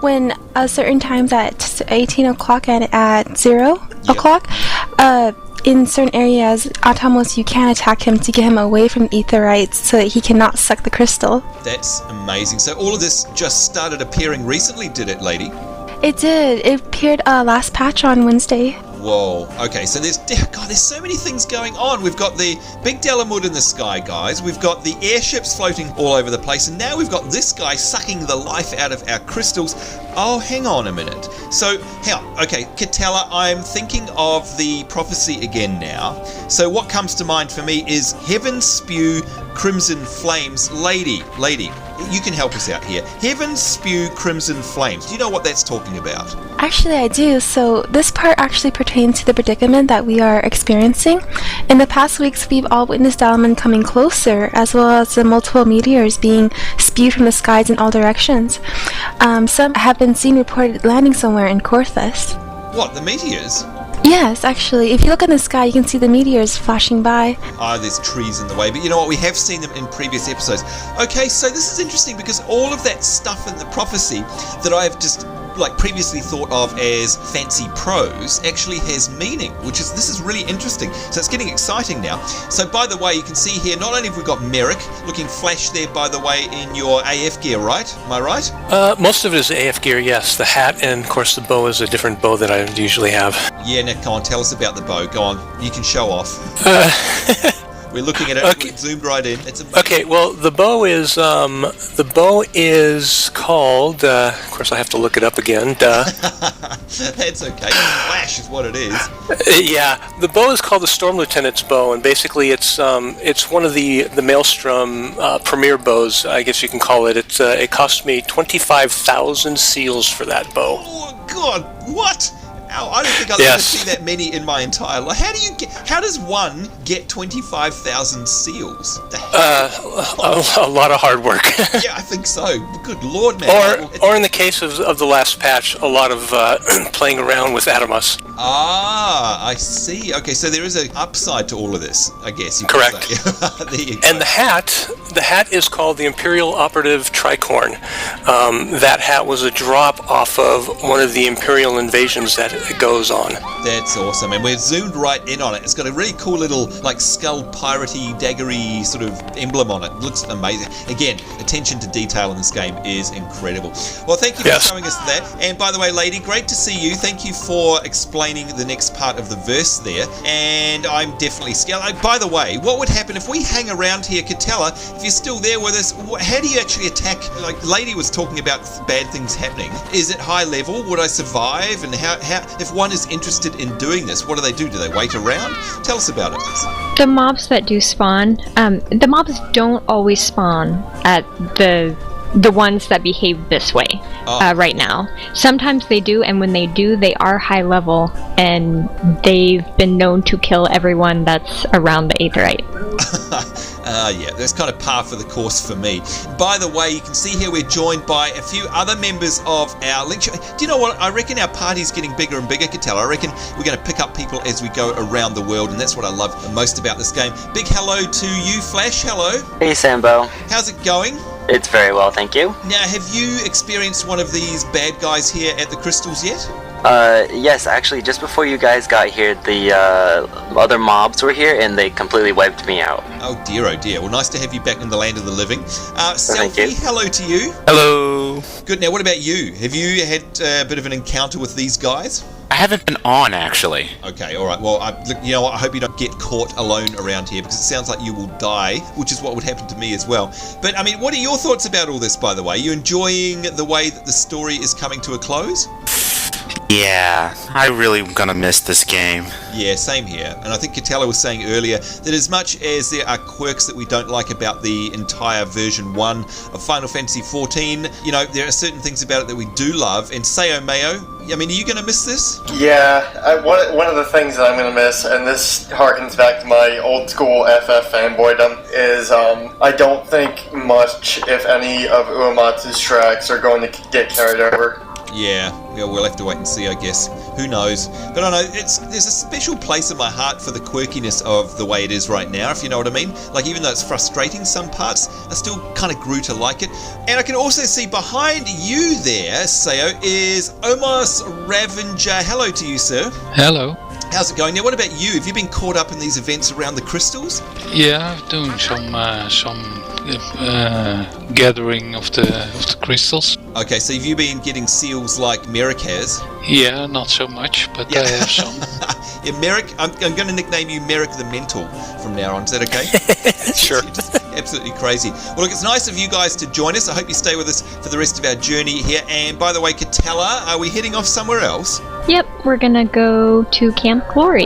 S5: when certain times at 18 o'clock and at 0 o'clock, in certain areas, Atomas, you can attack him to get him away from Aetherite so that he cannot suck the crystal.
S1: That's amazing. So all of this just started appearing recently, did it, lady?
S5: It did. It appeared last patch on Wednesday.
S1: Whoa. Okay, so there's so many things going on. We've got the big Delamud in the sky, guys. We've got the airships floating all over the place. And now we've got this guy sucking the life out of our crystals. Oh, hang on a minute. So, okay, Katella, I'm thinking of the prophecy again now. So what comes to mind for me is heaven spew crimson flames. Lady, you can help us out here. Heaven spew crimson flames. Do you know what that's talking about?
S5: Actually, I do. So this part actually pertains to the predicament that we are experiencing. In the past weeks, we've all witnessed Dalamud coming closer, as well as the multiple meteors being spewed from the skies in all directions. Some have been seen reported landing somewhere in Korthus.
S1: What, the meteors?
S5: Yes, actually. If you look in the sky, you can see the meteors flashing by.
S1: Oh, there's trees in the way. But you know what? We have seen them in previous episodes. Okay, so this is interesting because all of that stuff in the prophecy that I have just previously thought of as fancy prose actually has meaning, this is really interesting. So it's getting exciting now. So by the way, you can see here, not only have we got Merrick looking flash there, by the way, in your AF gear, right? Am I right?
S4: Most of it is AF gear, yes. The hat and, of course, the bow is a different bow that I usually have.
S1: Yeah, now, come on, tell us about the bow. Go on, you can show off. We're looking at it. Okay. We're zoomed right in. It's amazing.
S4: Okay. Well, the bow is called. Of course, I have to look it up again.
S1: That's okay. Flash is what it is.
S4: Yeah, the bow is called the Storm Lieutenant's bow, and basically it's one of the Maelstrom premier bows, I guess you can call it. It cost me 25,000 seals for that bow.
S1: Oh God! What? I don't think I'll ever see that many in my entire life. How does one get 25,000 seals?
S4: A lot of hard work.
S1: Yeah, I think so. Good Lord, man.
S4: Or in the case of the last patch, a lot of playing around with Atomas.
S1: Ah, I see. Okay, so there is an upside to all of this, I guess. You
S4: Correct.
S1: Could say. There you go.
S4: And the hat is called the Imperial Operative Tricorn. That hat was a drop off of one of the Imperial invasions that it goes on.
S1: That's awesome, and we're zoomed right in on it. It's got a really cool little skull piratey daggery sort of emblem on it. It looks amazing. Again, attention to detail in this game is incredible. Well, thank you for showing us that. And by the way, lady, great to see you. Thank you for explaining the next part of the verse there. And I'm definitely scared. By the way, what would happen if we hang around here, Katella? If you're still there with us, how do you actually attack? Lady was talking about bad things happening. Is it high level? Would I survive? And how if one is interested in doing this, what do they do? Do they wait around? Tell us about it.
S2: The mobs that do spawn, the mobs don't always spawn at the ones that behave this way right now. Sometimes they do, and when they do, they are high level, and they've been known to kill everyone that's around the Aetherite.
S1: Yeah, that's kind of par for the course for me. By the way, you can see here we're joined by a few other members of our LinkShell. Do you know what? I reckon our party's getting bigger and bigger, Katella. I reckon we're going to pick up people as we go around the world, and that's what I love most about this game. Big hello to you, Flash. Hello.
S6: Hey, Sambo.
S1: How's it going?
S6: It's very well, thank you.
S1: Now, have you experienced one of these bad guys here at the crystals yet?
S6: Yes, actually, just before you guys got here, the other mobs were here, and they completely wiped me out.
S1: Oh dear, oh dear. Well, nice to have you back in the land of the living.
S6: Thank you.
S1: Selfie, hello to you.
S4: Hello.
S1: Good. Now, what about you? Have you had a bit of an encounter with these guys?
S7: I haven't been on, actually.
S1: Okay, all right. Well, you know what? I hope you don't get caught alone around here, because it sounds like you will die, which is what would happen to me as well. But, I mean, what are your thoughts about all this, by the way? Are you enjoying the way that the story is coming to a close?
S7: Yeah, I really am gonna miss this game.
S1: Yeah, same here. And I think Katella was saying earlier that as much as there are quirks that we don't like about the entire version 1 of Final Fantasy XIV, you know, there are certain things about it that we do love. And Seyo Meyo, I mean, are you going to miss this?
S3: Yeah, one of the things that I'm going to miss, and this harkens back to my old school FF fanboydom, is I don't think much, if any, of Uematsu's tracks are going to get carried over.
S1: Yeah, we'll have to wait and see, I guess. Who knows? But I know there's a special place in my heart for the quirkiness of the way it is right now, if you know what I mean. Like, even though it's frustrating some parts, I still kind of grew to like it. And I can also see behind you there, Seyo, is Omos Ravenger. Hello to you, sir.
S8: Hello.
S1: How's it going? Now, what about you? Have you been caught up in these events around the crystals?
S8: Yeah, doing some gathering of the crystals.
S1: Okay, so have you been getting seals like Merrick has?
S8: Yeah, not so much, but I have some.
S1: Yeah, Merrick, I'm going to nickname you Merrick the Mental from now on. Is that okay?
S4: Sure.
S1: Just absolutely crazy. Well, look, it's nice of you guys to join us. I hope you stay with us for the rest of our journey here. And by the way, Katella, are we heading off somewhere else?
S2: Yep, we're gonna go to Camp Glory.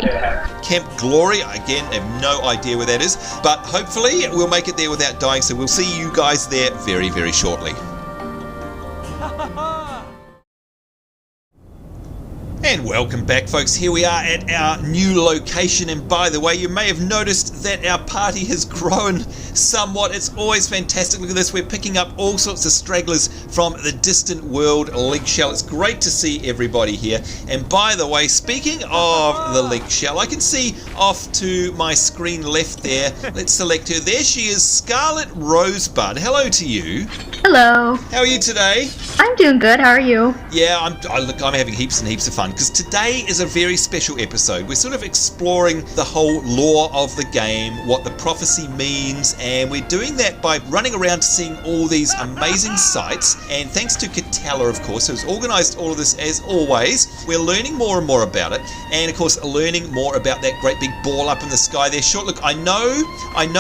S1: Camp Glory, again, I have no idea where that is, but hopefully we'll make it there without dying, so we'll see you guys there very, very shortly. And welcome back, folks. Here we are at our new location, and by the way, you may have noticed that our party has grown somewhat. It's always fantastic. Look at this. We're picking up all sorts of stragglers from the Distant World LinkShell. It's great to see everybody here. And by the way, speaking of the LinkShell, I can see off to my screen left there. Let's select her. There she is, Scarlet Rosebud. Hello to you.
S9: Hello.
S1: How are you today?
S9: I'm doing good. How are you?
S1: Yeah, I'm having heaps and heaps of fun, because today is a very special episode. We're sort of exploring the whole lore of the game, what the prophecy means, and we're doing that by running around seeing all these amazing sights. And thanks to Katella, of course, who's organised all of this as always, we're learning more and more about it, and of course learning more about that great big ball up in the sky there. Sure, look, I know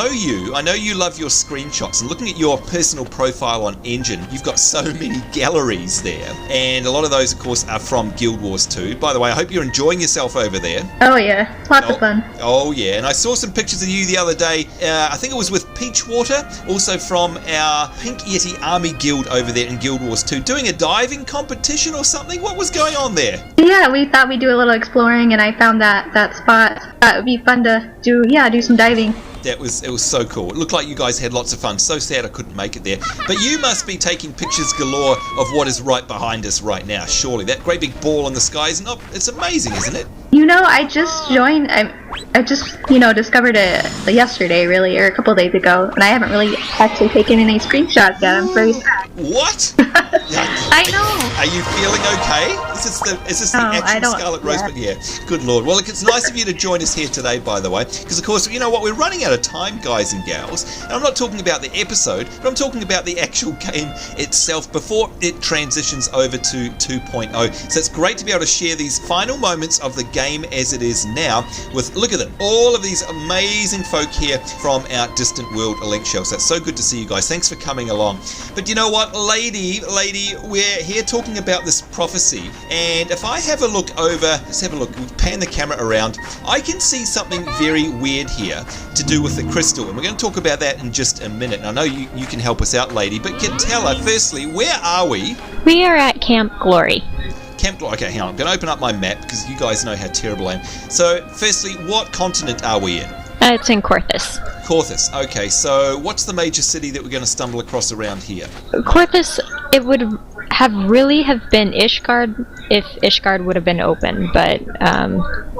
S1: you love your screenshots, and looking at your personal profile on Engine, you've got so many galleries there, and a lot of those, of course, are from Guild Wars 2. By the way, I hope you're enjoying yourself over there.
S9: Oh yeah, lots of fun.
S1: Oh yeah, and I saw some pictures of you the other day. I think it was with Peachwater, also from our Pink Yeti Army Guild over there in Guild Wars 2, doing a diving competition or something. What was going on there?
S9: Yeah, we thought we'd do a little exploring, and I found that spot. Thought it would be fun to do some diving.
S1: It was so cool. It looked like you guys had lots of fun. So sad I couldn't make it there. But you must be taking pictures galore of what is right behind us right now, surely. That great big ball in the sky it's amazing, isn't it?
S9: You know, I just joined. I just discovered it yesterday, really, or a couple days ago, and I haven't really actually taken any screenshots yet. I'm very sad.
S1: What?
S9: I know.
S1: Are you feeling okay? Is this the actual Scarlet Rosebud? Yeah. Good Lord. Well, look, it's nice of you to join us here today, by the way, because of course, you know what, we're running out of time, guys and gals, and I'm not talking about the episode, but I'm talking about the actual game itself before it transitions over to 2.0. So it's great to be able to share these final moments of the game as it is now with, look at them, all of these amazing folk here from our Distant World LinkShell. So it's so good to see you guys. Thanks for coming along. But you know what, lady, we're here talking about this prophecy, and if I have a look over, let's have a look, pan the camera around, I can see something very weird here to do with the crystal, and we're going to talk about that in just a minute. And I know you can help us out, lady, but Katella, firstly, where are we?
S2: We are at Camp Glory.
S1: Camp Glory. Okay, hang on. I'm going to open up my map because you guys know how terrible I am. So, firstly, what continent are we in?
S2: It's in Korthus.
S1: Korthus. Okay, so what's the major city that we're going to stumble across around here?
S2: Korthus, it would have been Ishgard if Ishgard would have been open, but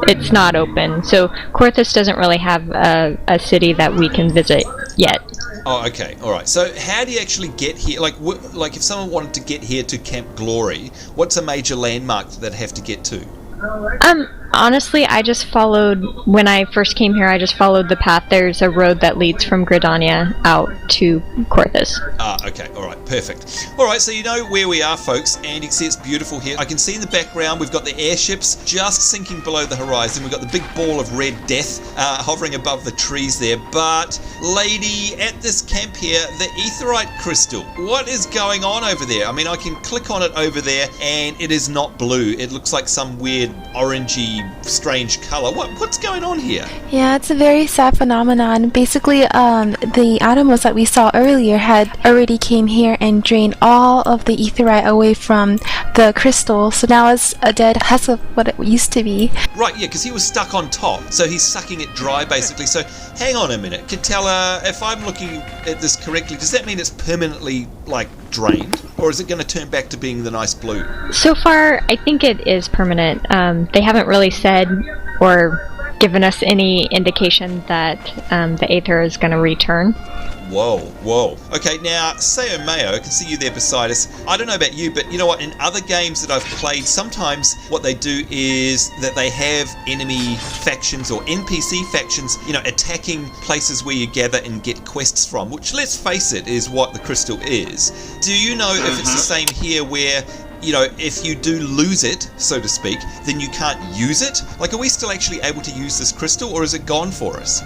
S2: it's not open. So Korthus doesn't really have a city that we can visit yet.
S1: Oh, okay, all right. So how do you actually get here? Like if someone wanted to get here to Camp Glory, what's a major landmark that they'd have to get to?
S2: Honestly, I just followed, when I first came here, I just followed the path. There's a road that leads from Gridania out to Korthus.
S1: Ah, okay, alright, perfect. Alright, so you know where we are, folks, and you can see it's beautiful here. I can see in the background we've got the airships just sinking below the horizon. We've got the big ball of red death hovering above the trees there. But, lady, at this camp here, the Aetherite crystal, what is going on over there? I mean, I can click on it over there, and it is not blue. It looks like some weird orangey strange color. What's going on here?
S5: Yeah, it's a very sad phenomenon. Basically, the Atomas that we saw earlier had already came here and drained all of the Aetherite away from the crystal, so now it's a dead husk of what it used to be.
S1: Right, yeah, because he was stuck on top, so he's sucking it dry basically. So hang on a minute, Katella, if I'm looking at this correctly, does that mean it's permanently drained, or is it going to turn back to being the nice blue?
S2: So far, I think it is permanent. They haven't really said or given us any indication that the Aether is going to return.
S1: Whoa. Okay, now, Seyo Meyo, I can see you there beside us. I don't know about you, but you know what? In other games that I've played, sometimes what they do is that they have enemy factions or NPC factions, attacking places where you gather and get quests from, which, let's face it, is what the crystal is. Do you know if it's the same here where, if you do lose it, so to speak, then you can't use it? Like, are we still actually able to use this crystal, or is it gone for us?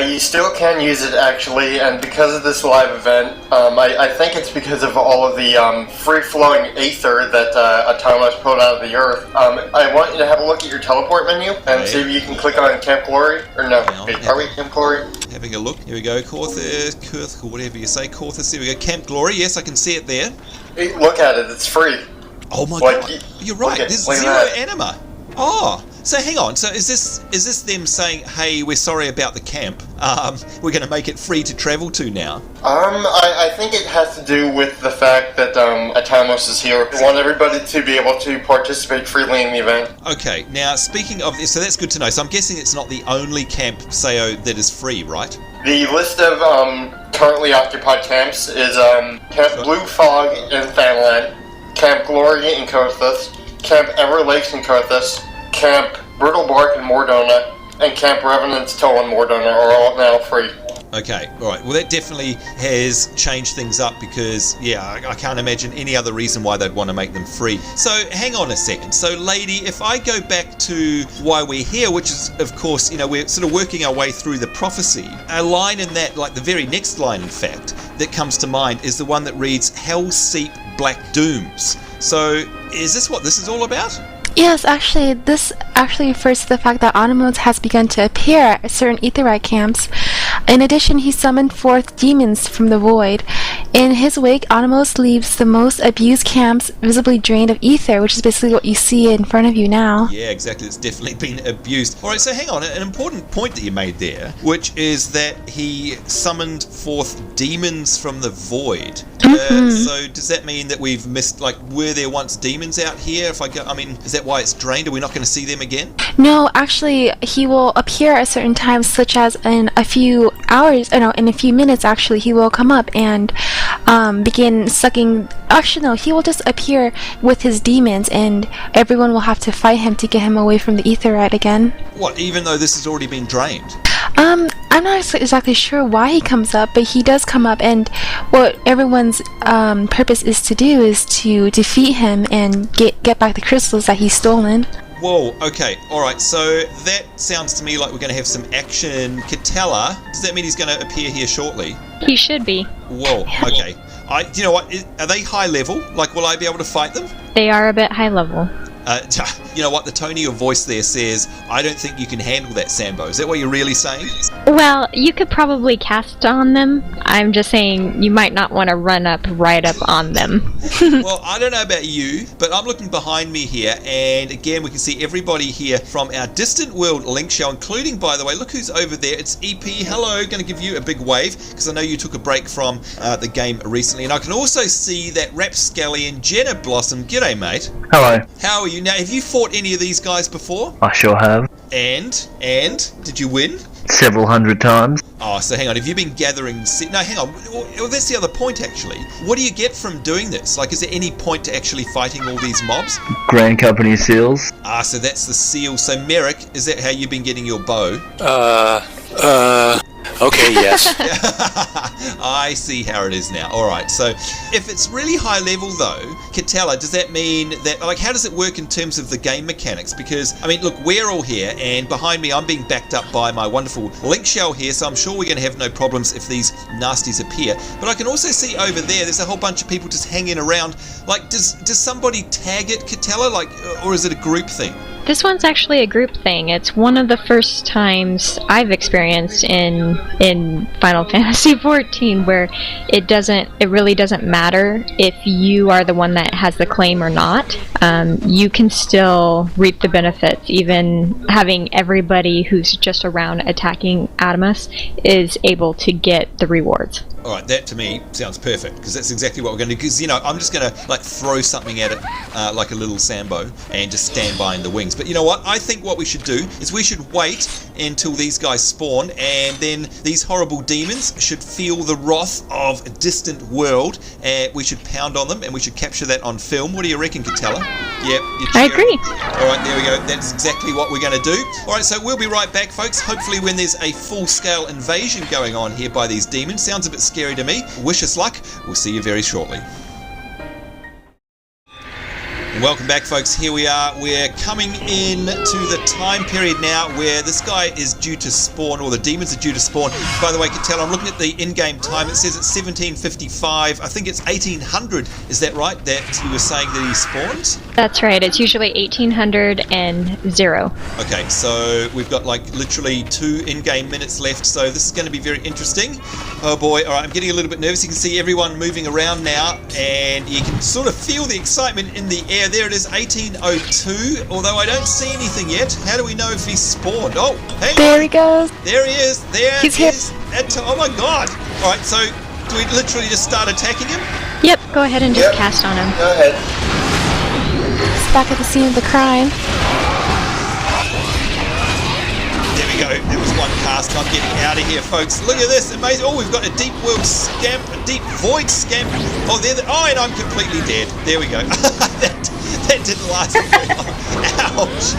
S3: You still can use it, actually, and because of this live event, I think it's because of all of the free-flowing aether that Atomas pulled out of the earth. I want you to have a look at your teleport menu and see if you can click on Camp Glory, or no, are we Camp Glory?
S1: Having a look. Here we go, Korthus, whatever you say, Korthus, here we go, Camp Glory, yes, I can see it there.
S3: Hey, look at it, it's free.
S1: Oh my god, you're right, there's 0 anima. Oh, so hang on, so is this them saying, hey, we're sorry about the camp, we're going to make it free to travel to now?
S3: I think it has to do with the fact that Atomas is here. We want everybody to be able to participate freely in the event.
S1: Okay, now speaking of this, so that's good to know, so I'm guessing it's not the only camp, Seyo, that is free, right?
S3: The list of currently occupied camps is Camp Blue Fog in Fanland, Camp Glory in Korthus, Camp Ever Lakes in Korthus, Camp Brittle Bark in Mordona, and Camp Revenant's Toll in Mordona are all now free.
S1: Okay, alright. Well, that definitely has changed things up because, I can't imagine any other reason why they'd want to make them free. So, hang on a second. So, lady, if I go back to why we're here, which is, of course, we're sort of working our way through the prophecy, a line in that, like the very next line, in fact, that comes to mind is the one that reads, Hell Seep Black Dooms. So, is this what this is all about?
S5: Yes, actually, this actually refers to the fact that Atomas has begun to appear at certain Aetherite camps. In addition, he summoned forth demons from the void. In his wake, Atomas leaves the most abused camps visibly drained of ether, which is basically what you see in front of you now.
S1: Yeah, exactly. It's definitely been abused. Alright, so hang on. An important point that you made there, which is that he summoned forth demons from the void. So does that mean that we've missed, were there once demons out here? Is that why it's drained? Are we not going to see them again?
S5: No, actually, he will appear at certain times, such as in a few hours, in a few minutes, actually, he will come up and begin sucking. Actually, no, he will just appear with his demons, and everyone will have to fight him to get him away from the Aetherite again.
S1: What, even though this has already been drained?
S5: I'm not exactly sure why he comes up, but he does come up, and what everyone's purpose is to do is to defeat him and get back the crystals that he's stolen.
S1: Whoa, okay, alright, so that sounds to me like we're going to have some action. Katella, does that mean he's going to appear here shortly?
S2: He should be.
S1: Whoa, okay. You know what, are they high level? Will I be able to fight them?
S2: They are a bit high level.
S1: You know what, the tone of your voice there says, I don't think you can handle that, Sambo. Is that what you're really saying?
S2: Well, you could probably cast on them. I'm just saying you might not want to run right up on them.
S1: Well, I don't know about you, but I'm looking behind me here, and again, we can see everybody here from our Distant World LinkShell, including, by the way, look who's over there. It's EP. Hello, going to give you a big wave, because I know you took a break from the game recently, and I can also see that Rapscallion Jenna Blossom. G'day, mate.
S10: Hello.
S1: How are you? Now, have you fought any of these guys before?
S10: I sure have.
S1: And? Did you win?
S10: Several hundred times.
S1: Oh, so hang on, have you been gathering... No, hang on, well, that's the other point, actually. What do you get from doing this? Is there any point to actually fighting all these mobs?
S10: Grand Company seals.
S1: Ah, so that's the seal. So, Merrick, is that how you've been getting your bow?
S4: Okay, yes.
S1: I see how it is now. Alright, so if it's really high level though, Katella, does that mean that, how does it work in terms of the game mechanics? Because, look, we're all here, and behind me I'm being backed up by my wonderful LinkShell here, so I'm sure we're going to have no problems if these nasties appear. But I can also see over there's a whole bunch of people just hanging around. Does somebody tag it, Katella, or is it a group thing?
S2: This one's actually a group thing. It's one of the first times I've experienced in Final Fantasy XIV where it really doesn't matter if you are the one that has the claim or not. You can still reap the benefits, even having everybody who's just around attacking Atomas is able to get the rewards.
S1: All right, that to me sounds perfect, because that's exactly what we're going to do. Because, you know, I'm just going to, like, throw something at it like a little Sambo and just stand by in the wings. But you know what? I think what we should do is we should wait until these guys spawn, and then these horrible demons should feel the wrath of a distant world, and we should pound on them, and we should capture that on film. What do you reckon, Katella? Yep.
S2: I agree.
S1: All right, there we go. That's exactly what we're going to do. All right, so we'll be right back, folks. Hopefully when there's a full-scale invasion going on here by these demons. Sounds a bit scary to me. Wish us luck. We'll see you very shortly. Welcome back, folks. Here we are. We're coming in to the time period now where this guy is due to spawn, or the demons are due to spawn. By the way, Katella, I'm looking at the in-game time. It says it's 1755. I think it's 1800. Is that right? That you were saying that he spawns?
S2: That's right. It's usually 1800 and 0.
S1: Okay, so we've got like literally 2 in-game minutes left, so this is going to be very interesting. Oh boy. All right, I'm getting a little bit nervous. You can see everyone moving around now, and you can sort of feel the excitement in the air. There it is, 1802, although I don't see anything yet. How do we know if he's spawned? Oh, hang on.
S5: There he goes.
S1: There he is. There
S5: He's here.
S1: Oh my god. All right, so do we literally just start attacking him?
S2: Yep, go ahead and just cast on him.
S3: Go ahead.
S5: He's back at the scene of the crime.
S1: There we go. That was one cast. I'm getting out of here, folks. Look at this. Amazing. Oh, we've got a deep world scamp, a deep void scamp. Oh, and I'm completely dead. There we go. that didn't last very long. Ouch.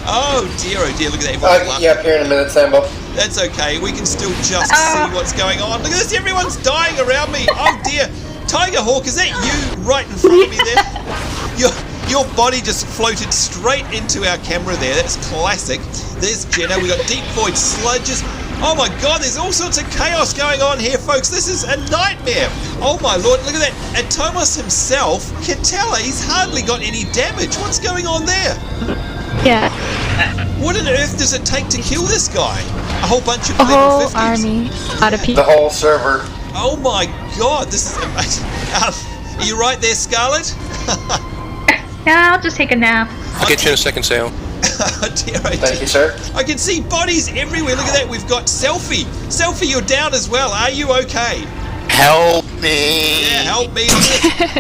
S1: Oh dear, look at that.
S3: Yeah, here in a minute, Sambo.
S1: That's okay, we can still just see what's going on. Look at this, everyone's dying around me. Oh dear. Tiger Hawk, is that you right in front of me there? Your body just floated straight into our camera there. That's classic. There's Jenna. We got deep void sludges. Oh my god, there's all sorts of chaos going on here, folks. This is a nightmare. Oh my lord, look at that. Atomas himself, Katella, he's hardly got any damage. What's going on there?
S2: Yeah.
S1: What on earth does it take to kill this guy? A whole bunch of
S5: A whole
S1: level 50s.
S5: army.
S2: A lot of people.
S3: The whole server.
S1: Oh my god, this is amazing. Are you right there, Scarlet?
S9: Yeah, I'll just take a nap.
S4: I'll get you in a second, Seyo.
S3: Thank you, sir.
S1: I can see bodies everywhere. Look at that. We've got Selfie. Selfie, you're down as well. Are you okay?
S7: Help me!
S1: Yeah, help me.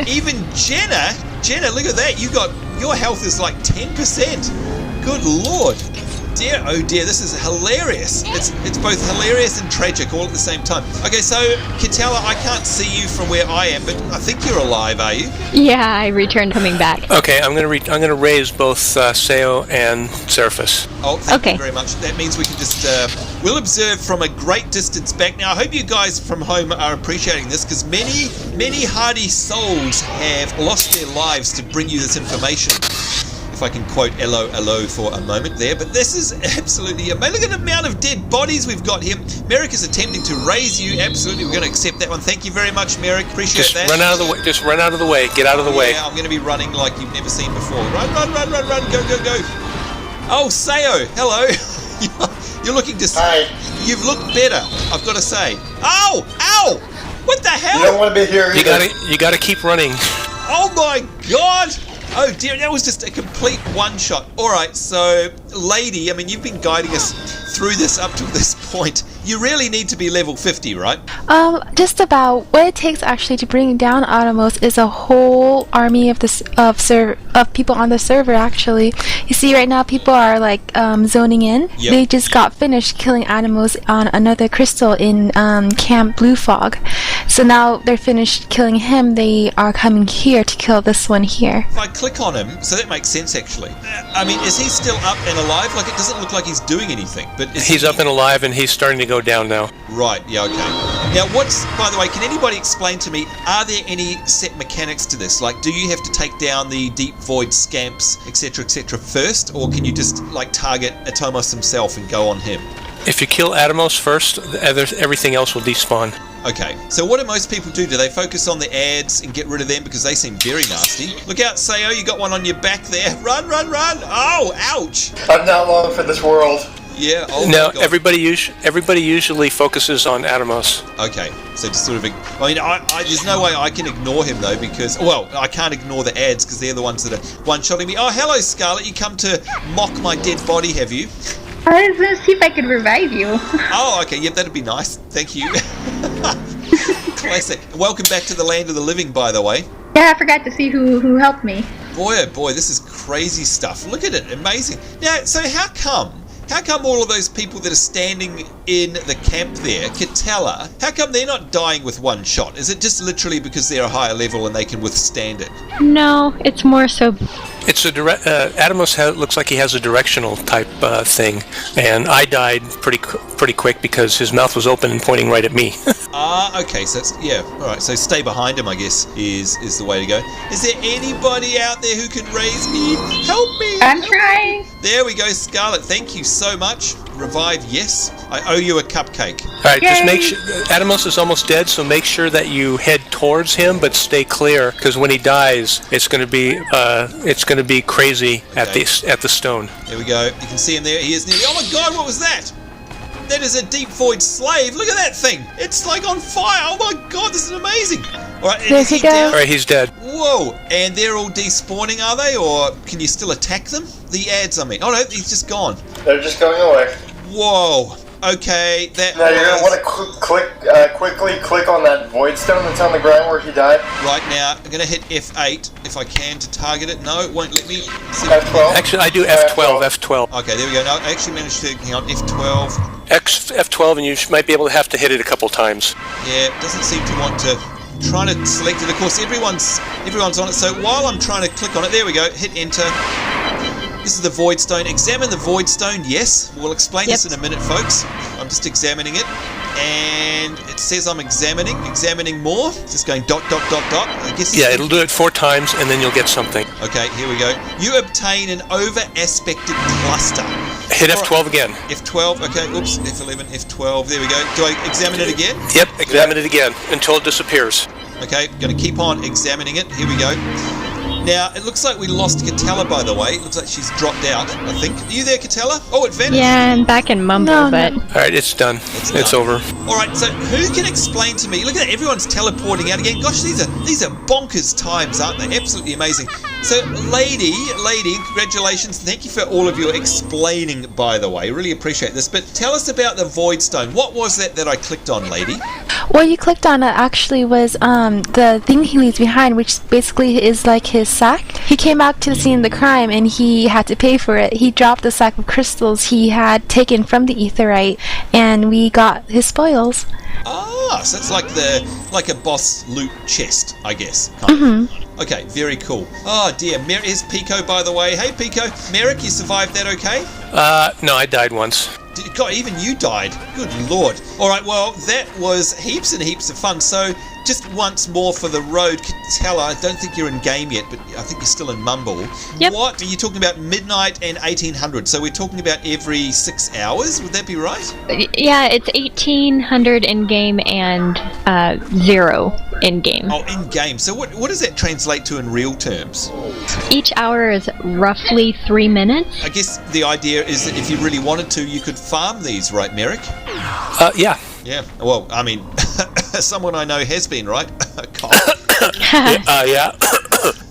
S1: Even Jenna, look at that. Your health is like 10%. Good lord. Dear, oh dear, this is hilarious. It's both hilarious and tragic all at the same time. Okay, so Katella, I can't see you from where I am, but I think you're alive, are you?
S2: Yeah, I returned coming back.
S4: Okay, I'm gonna raise both Seyo and Seraphis.
S1: Oh, thank you very much. That means we can just we'll observe from a great distance back. Now, I hope you guys from home are appreciating this, because many hardy souls have lost their lives to bring you this information. If I can quote Elo for a moment there, but this is absolutely amazing. Look at the amount of dead bodies we've got here. Merrick is attempting to raise you. Absolutely, we're going to accept that one. Thank you very much, Merrick. Appreciate that.
S4: Run out of the way. Just run out of the way. Get out of the way.
S1: Yeah, I'm going to be running like you've never seen before. Run. Go. Oh, Seyo, hello. You're looking just...
S3: Hi.
S1: You've looked better, I've got to say. Ow! What the hell?
S3: You don't want to be here either.
S4: You gotta keep running.
S1: Oh my god! Oh dear, that was just a complete one-shot. Alright, so, lady, I mean, you've been guiding us through this up to this point. You really need to be level 50, right?
S5: Just about. What it takes actually to bring down Atomas is a whole army of people on the server. Actually, you see, right now people are like zoning in.
S1: Yep.
S5: They just got finished killing Atomas on another crystal in Camp Blue Fog. So now they're finished killing him. They are coming here to kill this one here.
S1: If I click on him, so that makes sense actually. I mean, is he still up and alive? Like, it doesn't look like he's doing anything, but
S4: he's up and alive, and he's starting to go down now.
S1: Right, yeah, okay. Now, by the way, can anybody explain to me, are there any set mechanics to this? Like, do you have to take down the deep void scamps, etc., first, or can you just, like, target Atomas himself and go on him?
S4: If you kill Atomas first, everything else will despawn.
S1: Okay, so what do most people do? Do they focus on the ads and get rid of them because they seem very nasty? Look out, Seyo, you got one on your back there. Run! Oh, ouch!
S3: I'm not long for this world.
S1: Yeah, oh
S4: no,
S1: my God.
S4: everybody usually focuses on Atomas.
S1: Okay, so just sort of... I mean, there's no way I can ignore him, though, because... Well, I can't ignore the ads, because they're the ones that are one-shotting me. Oh, hello, Scarlet. You come to mock my dead body, have you?
S9: I was gonna see if I could revive you.
S1: Oh, okay. Yep, that'd be nice. Thank you. Classic. Welcome back to the land of the living, by the way.
S9: Yeah, I forgot to see who helped me.
S1: Boy, oh boy, this is crazy stuff. Look at it, amazing. Now, so how come all of those people that are standing in the camp there, Katella, how come they're not dying with one shot? Is it just literally because they're a higher level and they can withstand it?
S2: No, it's more so.
S4: It's a Atomas looks like he has a directional type thing, and I died pretty quick because his mouth was open and pointing right at me.
S1: Okay, so it's, yeah, alright, so stay behind him, I guess, is the way to go. Is there anybody out there who can raise me? Help me!
S9: I'm trying!
S1: There we go, Scarlet, thank you so much. Revive, yes. I owe you a cupcake.
S4: Alright, just make sure, Atomas is almost dead, so make sure that you head towards him, but stay clear, because when he dies, it's going to be crazy at the stone.
S1: There we go, you can see him there, he is nearly, oh my god, what was that? That is a deep void slave. Look at that thing. It's like on fire. Oh my god, this is amazing. Alright, is he down?
S4: Alright, he's dead.
S1: Whoa, and they're all despawning, are they? Or can you still attack them? The ads, I mean. Oh no, he's just gone.
S3: They're just going away.
S1: Whoa. Okay, that
S3: Now you're going to want to quickly click on that void stone that's on the ground where he died.
S1: Right now, I'm going to hit F8 if I can to target it. No, it won't let me.
S3: F12?
S4: Actually, I do F12.
S1: Okay, there we go. No, I actually managed to, hang on, F12.
S4: F12, and you might be able to have to hit it a couple times.
S1: Yeah, it doesn't seem to want to. Trying to select it. Of course, everyone's on it. So while I'm trying to click on it, there we go. Hit enter. This is the void stone. Examine the void stone. Yes, we'll explain this in a minute, folks. I'm just examining it, and it says I'm examining more. Just going ... I guess.
S4: Yeah, it'll do it 4 times, and then you'll get something.
S1: Okay, here we go. You obtain an over-aspected cluster.
S4: Hit F12 again.
S1: F12. Okay. Oops. F11. F12. There we go. Do I examine it again?
S4: Yep. Examine it again until it disappears.
S1: Okay. Going to keep on examining it. Here we go. Now, it looks like we lost Katella, by the way. It looks like she's dropped out, I think. Are you there, Katella? Oh, it vanished.
S2: Yeah, I'm back in Mumble, but...
S4: Alright, it's done. It's over.
S1: Alright, so who can explain to me... Look at that, everyone's teleporting out again. Gosh, these are bonkers times, aren't they? Absolutely amazing. So, lady, congratulations. Thank you for all of your explaining, by the way. Really appreciate this. But tell us about the Void Stone. What was that I clicked on, lady?
S5: What you clicked on actually was the thing he leaves behind, which basically is like his sack. He came out to the scene of the crime and he had to pay for it. He dropped the sack of crystals he had taken from the Aetherite, and we got his spoils.
S1: Ah, so it's like a boss loot chest, I guess. Okay, very cool. Oh dear, here's Pico, by the way. Hey Pico, Merrick, you survived that okay?
S4: No, I died once.
S1: God, even you died. Good lord. Alright, well, that was heaps and heaps of fun. So, just once more for the road, Katella, I don't think you're in game yet, but I think you're still in Mumble.
S2: Yep.
S1: What? Are you talking about midnight and 1800? So we're talking about every 6 hours? Would that be right?
S2: Yeah, it's 1800 in-game and 0 in-game.
S1: Oh, in-game. So what does that translate to in real terms?
S2: Each hour is roughly 3 minutes.
S1: I guess the idea is that if you really wanted to, you could farm these, right, Merrick?
S4: Yeah.
S1: Yeah. Well, I mean, someone I know has been, right?
S4: Yeah.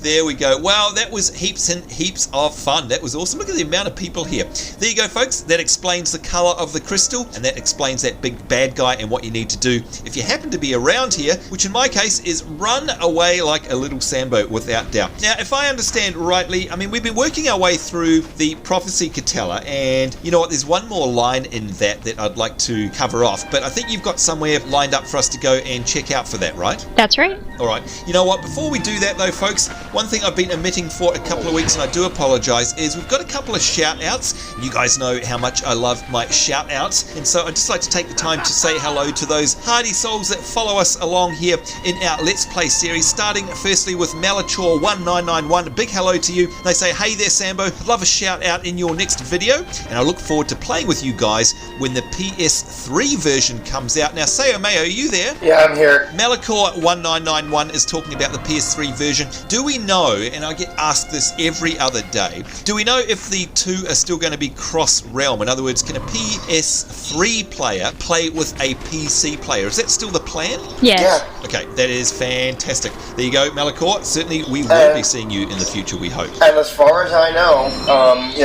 S1: There we go. Wow, that was heaps and heaps of fun. That was awesome. Look at the amount of people here. There you go, folks. That explains the colour of the crystal, and that explains that big bad guy and what you need to do if you happen to be around here, which in my case is run away like a little Sambo, without doubt. Now, if I understand rightly, I mean, we've been working our way through the prophecy, Katella, and you know what? There's one more line in that I'd like to cover off, but I think you've got somewhere lined up for us to go and check out for that, right?
S2: That's right.
S1: All right. You know what? Before we do that, though, folks, one thing I've been omitting for a couple of weeks, and I do apologise, is we've got a couple of shout-outs. You guys know how much I love my shout-outs, and so I'd just like to take the time to say hello to those hardy souls that follow us along here in our Let's Play series, starting firstly with Malachor1991. A big hello to you. They say, hey there, Sambo. I'd love a shout-out in your next video, and I look forward to playing with you guys when the PS3 version comes out. Now, Seyo Meyo, are you there?
S3: Yeah, I'm here.
S1: Malachor1991 is talking about the PS3 version. Do we know, and I get asked this every other day, do we know if the two are still going to be cross-realm? In other words, can a PS3 player play with a PC player? Is that still the plan?
S2: Yes.
S3: Yeah.
S1: Okay, that is fantastic. There you go, Malachor. Certainly we will be seeing you in the future, we hope.
S3: And as far as I know,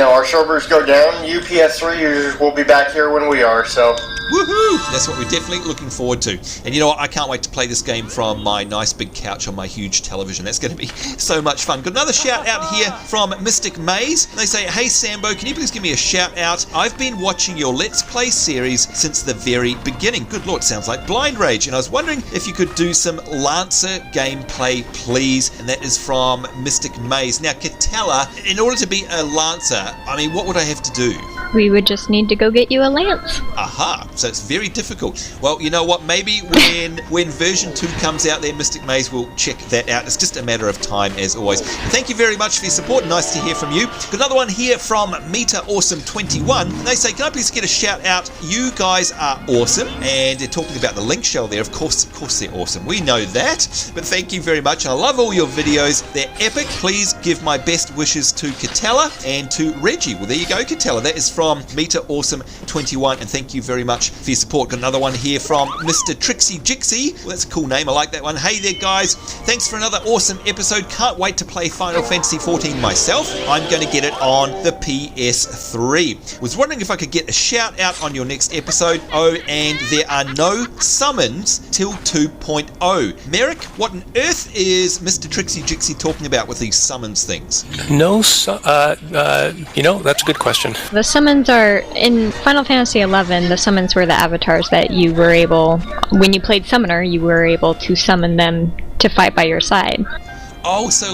S3: our servers go down. You PS3 users will be back here when we are, so...
S1: Woohoo! That's what we're definitely looking forward to. And you know what? I can't wait to play this game from my nice big couch on my huge television. That's going to be so much fun. Got another shout out here from Mystic Maze. They say, hey Sambo, can you please give me a shout out? I've been watching your Let's Play series since the very beginning. Good lord, sounds like Blind Rage. And I was wondering if you could do some Lancer gameplay, please. And that is from Mystic Maze. Now, Katella, in order to be a Lancer, I mean, what would I have to do?
S2: We would just need to go get you a lance.
S1: Aha, so it's very difficult. Well, you know what, maybe when version 2 comes out there, Mystic Maze will check that out. It's just a matter of time, as always. Thank you very much for your support. Nice to hear from you. Got another one here from MetaAwesome21. They say, can I please get a shout out? You guys are awesome. And they're talking about the LinkShell there. Of course they're awesome. We know that. But thank you very much. I love all your videos. They're epic. Please give my best wishes to Katella and to Reggie. Well, there you go, Katella. That is from MetaAwesome21, and thank you very much for your support. Got another one here from Mr. Trixie Jixie. Well, that's a cool name. I like that one. Hey there, guys. Thanks for another awesome episode. Can't wait to play Final Fantasy XIV myself. I'm going to get it on the PS3. Was wondering if I could get a shout out on your next episode. Oh, and there are no summons till 2.0. Merrick, what on earth is Mr. Trixie Jixie talking about with these summons things?
S4: No, that's a good question.
S2: The summons are, in Final Fantasy XI, the summons were the avatars that you were able, when you played Summoner, you were able to summon them to fight by your side.
S1: Oh, so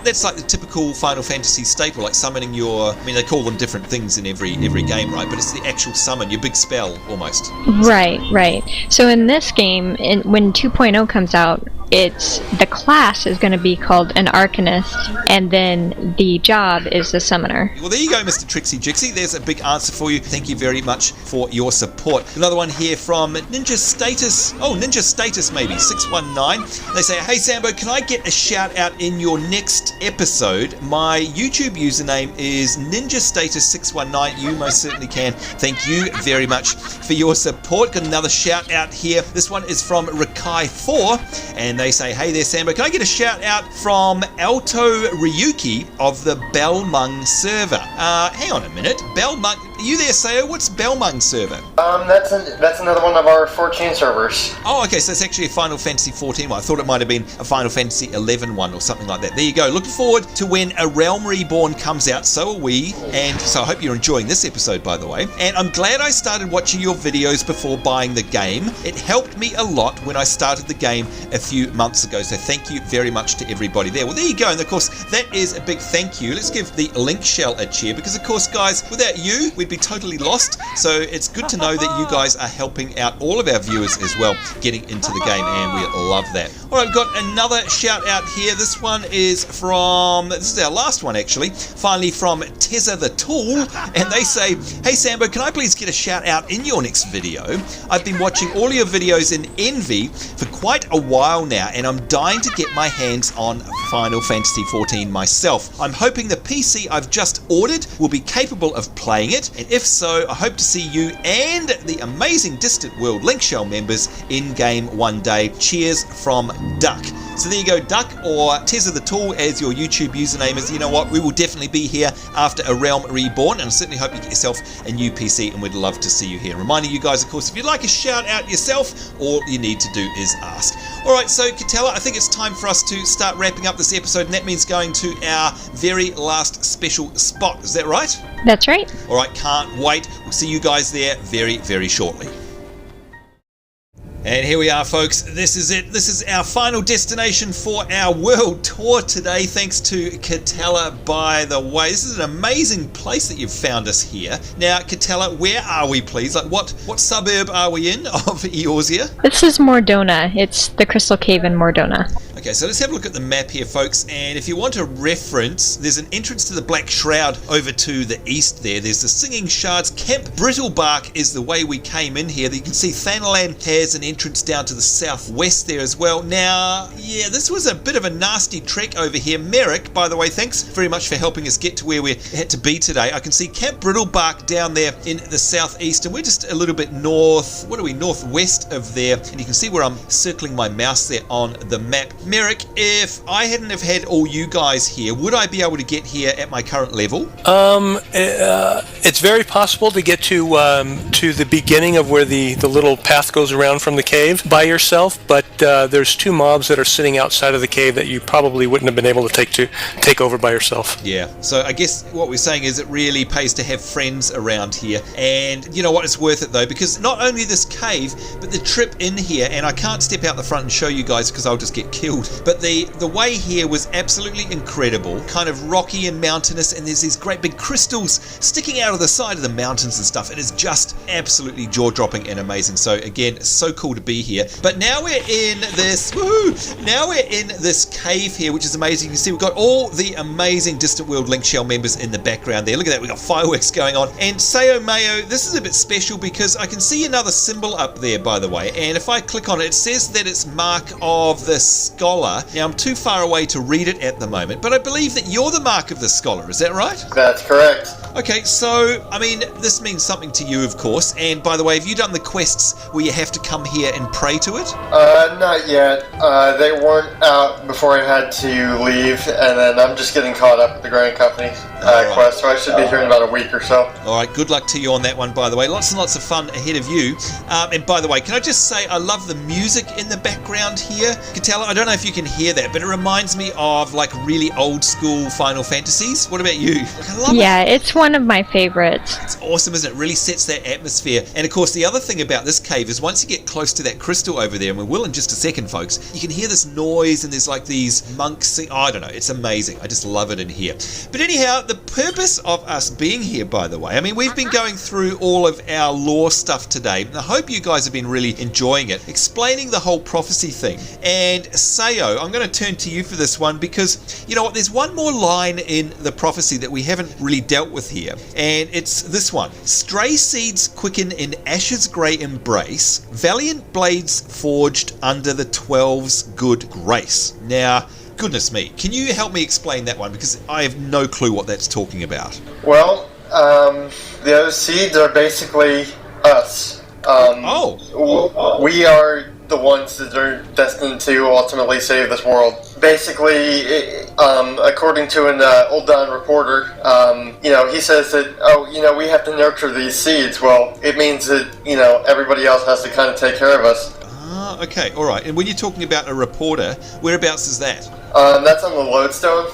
S1: that's like the typical Final Fantasy staple, like summoning they call them different things in every game, right? But it's the actual summon, your big spell, almost.
S2: Right. So in this game, when 2.0 comes out, the class is going to be called an Arcanist, and then the job is the Summoner.
S1: Well, there you go, Mr. Trixie Jixie. There's a big answer for you. Thank you very much for your support. Another one here from Ninja Status. Oh, Ninja Status maybe, 619. They say, hey Sambo, can I get a shout out in your next episode? My YouTube username is Ninja Status 619. You most certainly can. Thank you very much for your support. Got another shout out here. This one is from Rikai4, and they say, hey there Sambo, can I get a shout out from Alto Ryuki of the Belmung server? Hang on a minute. Belmung, are you there, Seyo? What's Belmung server?
S3: That's another one of our 14 servers.
S1: Oh, okay, so it's actually a Final Fantasy 14 one. I thought it might have been a Final Fantasy 11 one or something like that. There you go. Looking forward to when A Realm Reborn comes out. So are we. And so I hope you're enjoying this episode, by the way. And I'm glad I started watching your videos before buying the game. It helped me a lot when I started the game a few months ago. So thank you very much to everybody there. Well, there you go. And of course, that is a big thank you. Let's give the LinkShell a cheer, because of course, guys, without you, we'd be totally lost. So it's good to know that you guys are helping out all of our viewers as well, getting into the game, and we love that. All right, we've got another shout out here. This one is this is our last one actually, finally from Tezza the Tool, and they say, hey Sambo, can I please get a shout out in your next video? I've been watching all your videos in envy for quite a while now, and I'm dying to get my hands on Final Fantasy XIV myself. I'm hoping the PC I've just ordered will be capable of playing it, and if so, I hope to see you and the amazing Distant World LinkShell members in-game one day. Cheers from Duck. So there you go, Duck, or Tezza the Tool as your YouTube username is. You know what, we will definitely be here after A Realm Reborn, and I certainly hope you get yourself a new PC, and we'd love to see you here. Reminding you guys, of course, if you'd like a shout out yourself, all you need to do is ask. Alright, so Katella, I think it's time for us to start wrapping up this episode, and that means going to our very last special spot. Is that right?
S2: That's right.
S1: Alright, can't wait. We'll see you guys there very, very shortly. And here we are, folks. This is it. This is our final destination for our world tour today, thanks to Katella, by the way. This is an amazing place that you've found us here. Now, Katella, where are we, please? Like, what suburb are we in of Eorzea?
S2: This is Mordona. It's the Crystal Cave in Mordona.
S1: Okay, so let's have a look at the map here, folks, and if you want a reference, there's an entrance to the Black Shroud over to the east there. There's the Singing Shards. Camp Brittlebark is the way we came in here. You can see Thanalan has an entrance down to the southwest there as well. Now, yeah, this was a bit of a nasty trek over here. Merrick, by the way, thanks very much for helping us get to where we had to be today. I can see Camp Brittlebark down there in the southeast, and we're just a little bit north, what are we, northwest of there, and you can see where I'm circling my mouse there on the map. Merrick, if I hadn't have had all you guys here, would I be able to get here at my current level?
S4: It's very possible to get to the beginning of where the little path goes around from the cave by yourself, but there's two mobs that are sitting outside of the cave that you probably wouldn't have been able to take over by yourself.
S1: Yeah, so I guess what we're saying is it really pays to have friends around here, and you know what, it's worth it though, because not only this cave, but the trip in here, and I can't step out the front and show you guys because I'll just get killed, but the way here was absolutely incredible, kind of rocky and mountainous, and there's these great big crystals sticking out of the side of the mountains and stuff. It is just absolutely jaw-dropping and amazing. So again, so cool to be here. But now we're in this, woohoo! Now we're in this cave here, which is amazing. You can see we've got all the amazing Distant World LinkShell members in the background there. Look at that, we've got fireworks going on. And Seyo Meyo, this is a bit special because I can see another symbol up there, by the way, and if I click on it, it says that it's Mark of the Scholar. Now, I'm too far away to read it at the moment, but I believe that you're the Mark of the Scholar, is that right?
S3: That's correct.
S1: Okay, so, I mean, this means something to you, of course, and by the way, have you done the quests where you have to come here and pray to it?
S3: Not yet. They weren't out before I had to leave, and then I'm just getting caught up with the Grand Company quest, so I should be here in about a week or so.
S1: Alright, good luck to you on that one, by the way. Lots and lots of fun ahead of you. And by the way, can I just say, I love the music in the background here. Katella, I don't know if you can hear that, but it reminds me of, like, really old school Final Fantasies. What about you? I love it.
S2: It's one of my favorites.
S1: It's awesome, isn't it? It really sets that atmosphere. And of course, the other thing about this cave is once you get close to that crystal over there, and we will in just a second, folks, you can hear this noise and there's like these monks sing. I don't know, it's amazing. I just love it in here. But anyhow, the purpose of us being here, by the way, I mean, we've been going through all of our lore stuff today, and I hope you guys have been really enjoying it, explaining the whole prophecy thing. And Seyo, I'm going to turn to you for this one because, you know what, there's one more line in the prophecy that we haven't really dealt with here, and it's this one. Stray seeds quicken in Ash's grey embrace, valiant blades forged under the 12's good grace. Now, goodness me, can you help me explain that one, because I have no clue what that's talking about.
S3: Well, those seeds are basically us. We are the ones that are destined to ultimately save this world. Basically, according to an Ul'dah reporter, he says that, we have to nurture these seeds. Well, it means that, everybody else has to kind of take care of us.
S1: Ah, okay, alright. And when you're talking about a reporter, whereabouts is that?
S3: That's on the lodestone.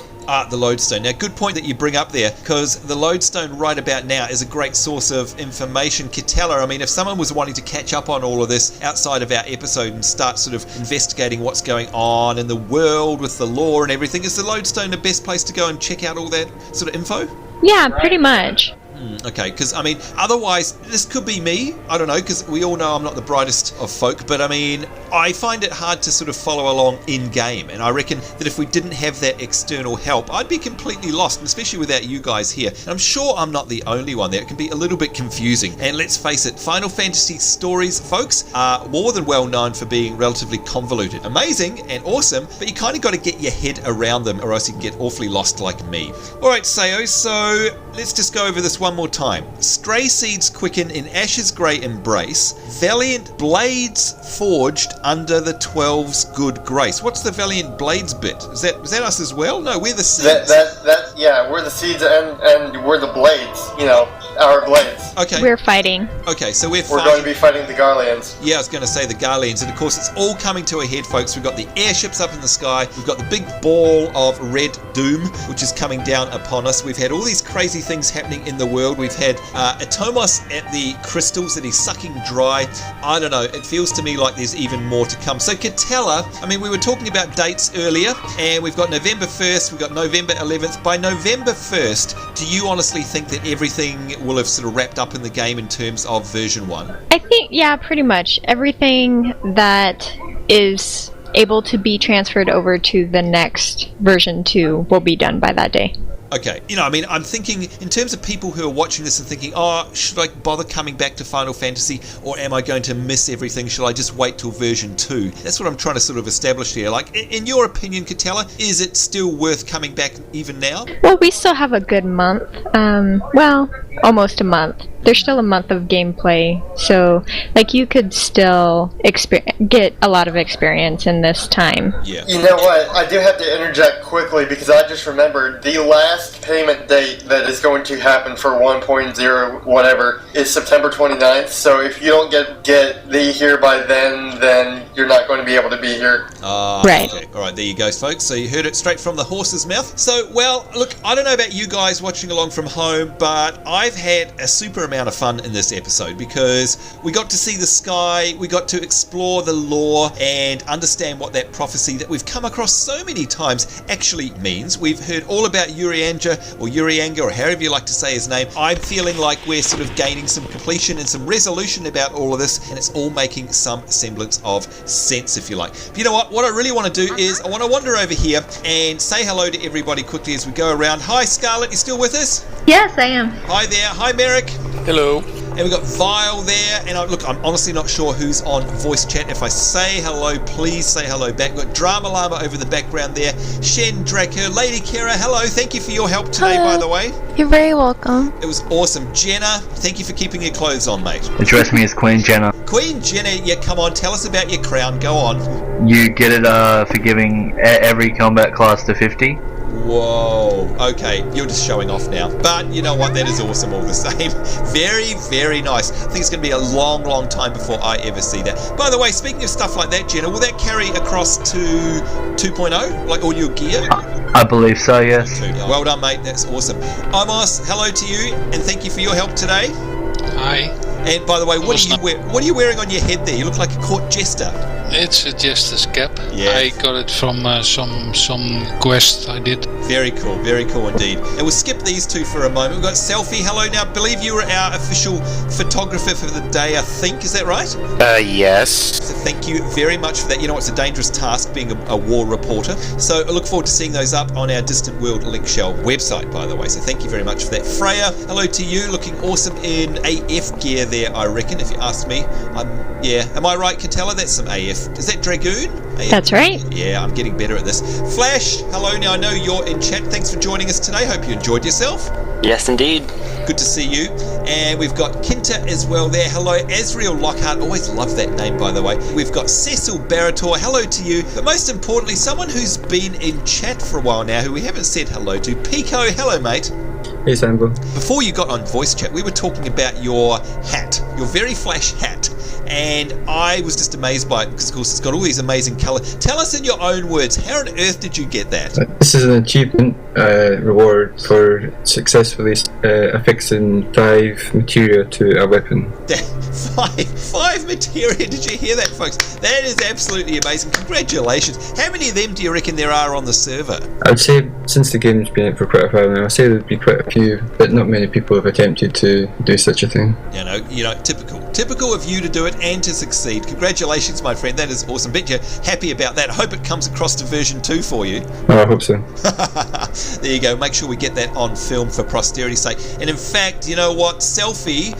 S1: The lodestone. Now, good point that you bring up there, because the lodestone right about now is a great source of information. Katella, I mean, if someone was wanting to catch up on all of this outside of our episode and start sort of investigating what's going on in the world with the lore and everything, is the lodestone the best place to go and check out all that sort of info?
S2: Yeah, pretty much.
S1: Okay, because, I mean, otherwise, this could be me. I don't know, because we all know I'm not the brightest of folk, but, I mean, I find it hard to sort of follow along in-game, and I reckon that if we didn't have that external help, I'd be completely lost, and especially without you guys here. And I'm sure I'm not the only one there. It can be a little bit confusing. And let's face it, Final Fantasy stories, folks, are more than well known for being relatively convoluted. Amazing and awesome, but you kind of got to get your head around them, or else you can get awfully lost like me. Alright, Seyo, so let's just go over this one more time. Stray seeds quicken in Ash's grey embrace, valiant blades forged under the 12's good grace. What's the valiant blades bit? Is that us as well? No, we're the seeds.
S3: Yeah, we're the seeds and we're the blades. Our blades.
S1: Okay.
S2: We're fighting.
S1: Okay, so we're
S3: going to be fighting the Garleans.
S1: Yeah, I was going to say the Garleans, and of course it's all coming to a head, folks. We've got the airships up in the sky. We've got the big ball of red doom, which is coming down upon us. We've had all these crazy things happening in the world. We've had Atomas at the crystals that he's sucking dry. I don't know. It feels to me like there's even more to come. So Katella, I mean, we were talking about dates earlier, and we've got November 1st, we've got November 11th. By November 1st, do you honestly think that everything will have sort of wrapped up in the game in terms of version 1?
S2: I think, yeah, pretty much. Everything that is able to be transferred over to the next version 2 will be done by that day.
S1: Okay, I'm thinking in terms of people who are watching this and thinking, should I bother coming back to Final Fantasy, or am I going to miss everything? Should I just wait till version 2? That's what I'm trying to sort of establish here. Like, in your opinion, Katella, is it still worth coming back even now?
S2: Well, we still have a good month. Almost a month. There's still a month of gameplay, so you could still get a lot of experience in this time.
S1: Yeah.
S3: You know what? I do have to interject quickly because I just remembered the last payment date that is going to happen for 1.0 whatever is September 29th. So if you don't get the here by then you're not going to be able to be here.
S2: Right.
S1: Okay. All right, there you go, folks. So you heard it straight from the horse's mouth. So, well, look, I don't know about you guys watching along from home, but I've had a super amount of fun in this episode because we got to see the sky, we got to explore the lore and understand what that prophecy that we've come across so many times actually means. We've heard all about Urianger or however you like to say his name. I'm feeling like we're sort of gaining some completion and some resolution about all of this, and it's all making some semblance of sense, if you like. But you know what I really want to do is I want to wander over here and say hello to everybody quickly as we go around. Hi Scarlett, you still with us?
S9: Yes, I am.
S1: Hi there. Hi Merrick.
S4: Hello.
S1: And we've got Vile there, and I'm honestly not sure who's on voice chat. If I say hello, please say hello back. We've got Drama Llama over the background there. Shen Draker, Lady Kira, hello. Thank you for your help today, by the way.
S5: You're very welcome.
S1: It was awesome. Jenna, thank you for keeping your clothes on, mate.
S10: Address me as Queen Jenna.
S1: Queen Jenna, yeah, come on, tell us about your crown. Go on.
S10: You get it for giving every combat class to 50.
S1: Whoa, okay, you're just showing off now. But you know what, that is awesome all the same. Very, very nice. I think it's going to be a long, long time before I ever see that. By the way, speaking of stuff like that, Jenna, will that carry across to 2.0? Like all your gear?
S10: I believe so, yes.
S1: Well done, mate, that's awesome. Amos, hello to you, and thank you for your help today.
S8: Hi.
S1: And by the way, what are you wearing on your head there? You look like a court jester.
S8: It's a jester's cap.
S1: Yeah.
S8: I got it from some quest I did.
S1: Very cool indeed. And we'll skip these two for a moment. We've got Selfie. Hello now. I believe you were our official photographer for the day, I think. Is that right?
S7: Yes.
S1: So thank you very much for that. You know, it's a dangerous task being a war reporter. So I look forward to seeing those up on our Distant World LinkShell website, by the way. So thank you very much for that. Freya, hello to you. Looking awesome in AF gear there, I reckon, if you ask me. Am I right, Katella? That's some AF. Is that Dragoon? AF?
S2: That's right.
S1: Yeah, I'm getting better at this. Flash, hello. Now I know you're in chat. Thanks for joining us today. Hope you enjoyed yourself.
S6: Yes, indeed.
S1: Good to see you. And we've got Kinta as well there. Hello, Azriel Lockhart. Always love that name, by the way. We've got Cecil Barator. Hello to you. But most importantly, someone who's been in chat for a while now who we haven't said hello to. Pico, hello, mate.
S11: Hey, Sambo.
S1: Before you got on voice chat, we were talking about your hat, your very flash hat. And I was just amazed by it because, of course, it's got all these amazing colours. Tell us in your own words, how on earth did you get that?
S11: This is an achievement reward for successfully affixing 5 materia to a weapon.
S1: Five materia, did you hear that, folks? That is absolutely amazing. Congratulations. How many of them do you reckon there are on the server?
S11: I would say, since the game's been out for quite a while now, I'd say there'd be quite a few, but not many people have attempted to do such a thing.
S1: You know, typical of you to do it and to succeed. Congratulations, my friend. That is awesome. Bet you're happy about that. I hope it comes across to version 2 for you.
S11: Oh, I hope so.
S1: There you go. Make sure we get that on film for posterity's sake. And in fact, you know what? Selfie,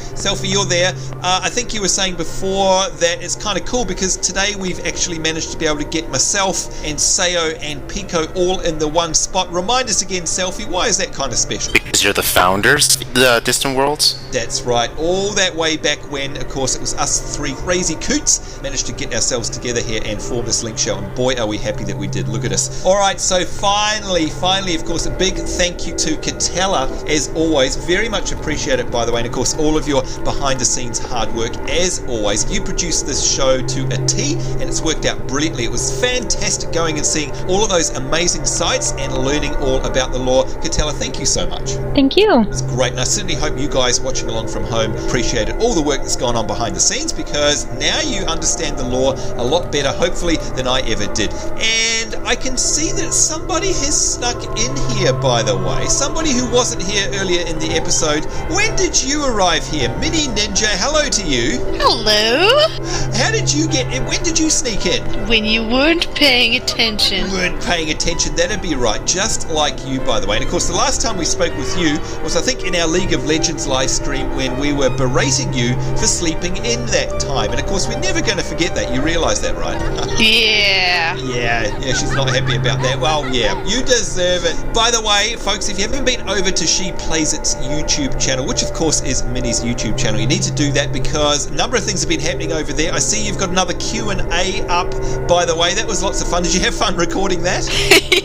S1: you're there. I think you were saying before that it's kind of cool because today we've actually managed to be able to get myself and Seyo and Pico all in the one spot. Remind us again, Selfie, why is that kind of special?
S7: Because you're the founders of the Distant Worlds?
S1: That's right. All that way back when, of course, it was us three crazy coots managed to get ourselves together here and form this link show, and boy are we happy that we did. Look at us. Alright, so finally, of course, a big thank you to Katella, as always. Very much appreciated, by the way, and of course all of your behind the scenes hard work, as always. You produced this show to a T, and it's worked out brilliantly. It was fantastic going and seeing all of those amazing sites and learning all about the lore. Katella, thank you so much.
S2: Thank you.
S1: It's great. And I certainly hope you guys watching along from home appreciated all the work that's gone on behind the scenes, because now you understand the lore a lot better, hopefully, than I ever did. And I can see that somebody has snuck in here, by the way. Somebody who wasn't here earlier in the episode. When did you arrive here? Mini Ninja, hello to you.
S12: Hello?
S1: How did you get in? When did you sneak in?
S12: When you weren't paying attention.
S1: Weren't paying attention, that'd be right. Just like you, by the way. And of course, the last time we spoke with you was, I think, in our League of Legends live stream when we were berating you for sleeping in that time. And of course, we're never going to forget that. You realise that, right?
S12: Yeah.
S1: Yeah, she's not happy about that. Well, yeah, you deserve it. By the way, folks, if you haven't been over to She Plays It's YouTube channel, which of course is Minnie's YouTube channel, you need to do that because a number of things have been happening over there. I see you've got another Q&A up, by the way. That was lots of fun. Did you have fun recording that?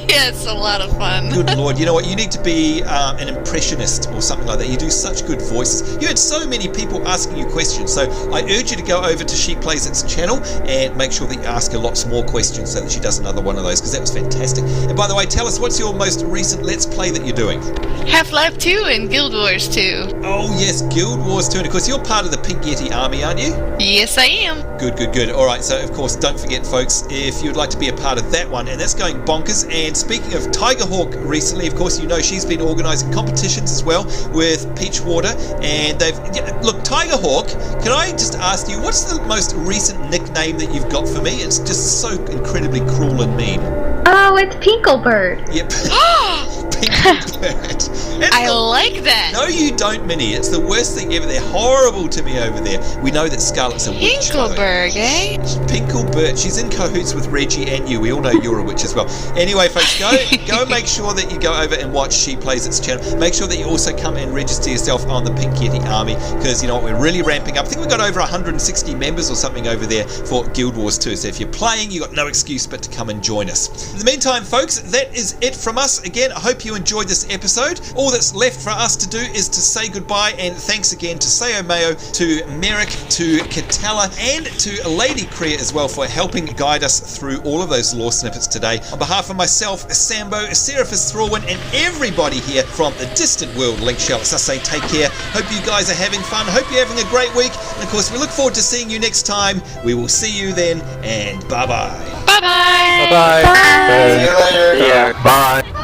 S12: Yes, a lot of fun.
S1: Good Lord. You know what? You need to be an impressionist or something like that. You do such good voices. You had so many people asking you questions, so I urge you to go over to She Plays It's channel and make sure that you ask her lots more questions so that she does another one of those, because that was fantastic. And by the way, tell us, what's your most recent Let's Play that you're doing?
S12: Half-Life 2 and Guild Wars 2.
S1: Oh yes, Guild Wars 2, and of course you're part of the Pink Yeti army, aren't you?
S12: Yes, I am.
S1: Good. Alright, so of course don't forget, folks, if you'd like to be a part of that one, and that's going bonkers. And speaking of Tigerhawk, recently, of course, you know she's been organising competitions as well with Peachwater, and they've... Look, Tigerhawk, can I just ask you, what's the most recent nickname that you've got for me? It's just so incredibly cruel and mean.
S9: Oh, it's Pinklebird.
S1: Yep. Pinklebird.
S12: I like that.
S1: No, you don't, Minnie. It's the worst thing ever. They're horrible to me over there. We know that Scarlett's a witch.
S12: Pinklebird, eh?
S1: Pinklebird. She's in cahoots with Reggie and you. We all know you're a witch as well. Anyway, folks, go and make sure that you go over and watch She Plays It's channel. Make sure that you also come and register yourself on the Pink Yeti Army, because, you know what, we're really ramping up. I think we've got over 160 members or something over there for Guild Wars 2. So if you're playing, you've got no excuse but to come and join us. In the meantime, folks, that is it from us. Again, I hope you enjoyed this episode. All that's left for us to do is to say goodbye, and thanks again to Seyo Meyo, to Merrick, to Katella, and to Lady Kriya as well for helping guide us through all of those lore snippets today. On behalf of myself, Sambo, Seraphis Thrallwyn, and everybody here from the Distant World LinkShell, so I say take care. Hope you guys are having fun. Hope you're having a great week. And of course, we look forward to seeing you next time. We will see you then, and bye-bye.
S12: Bye-bye.
S4: Bye-bye.
S3: See you later.
S10: Yeah. Bye.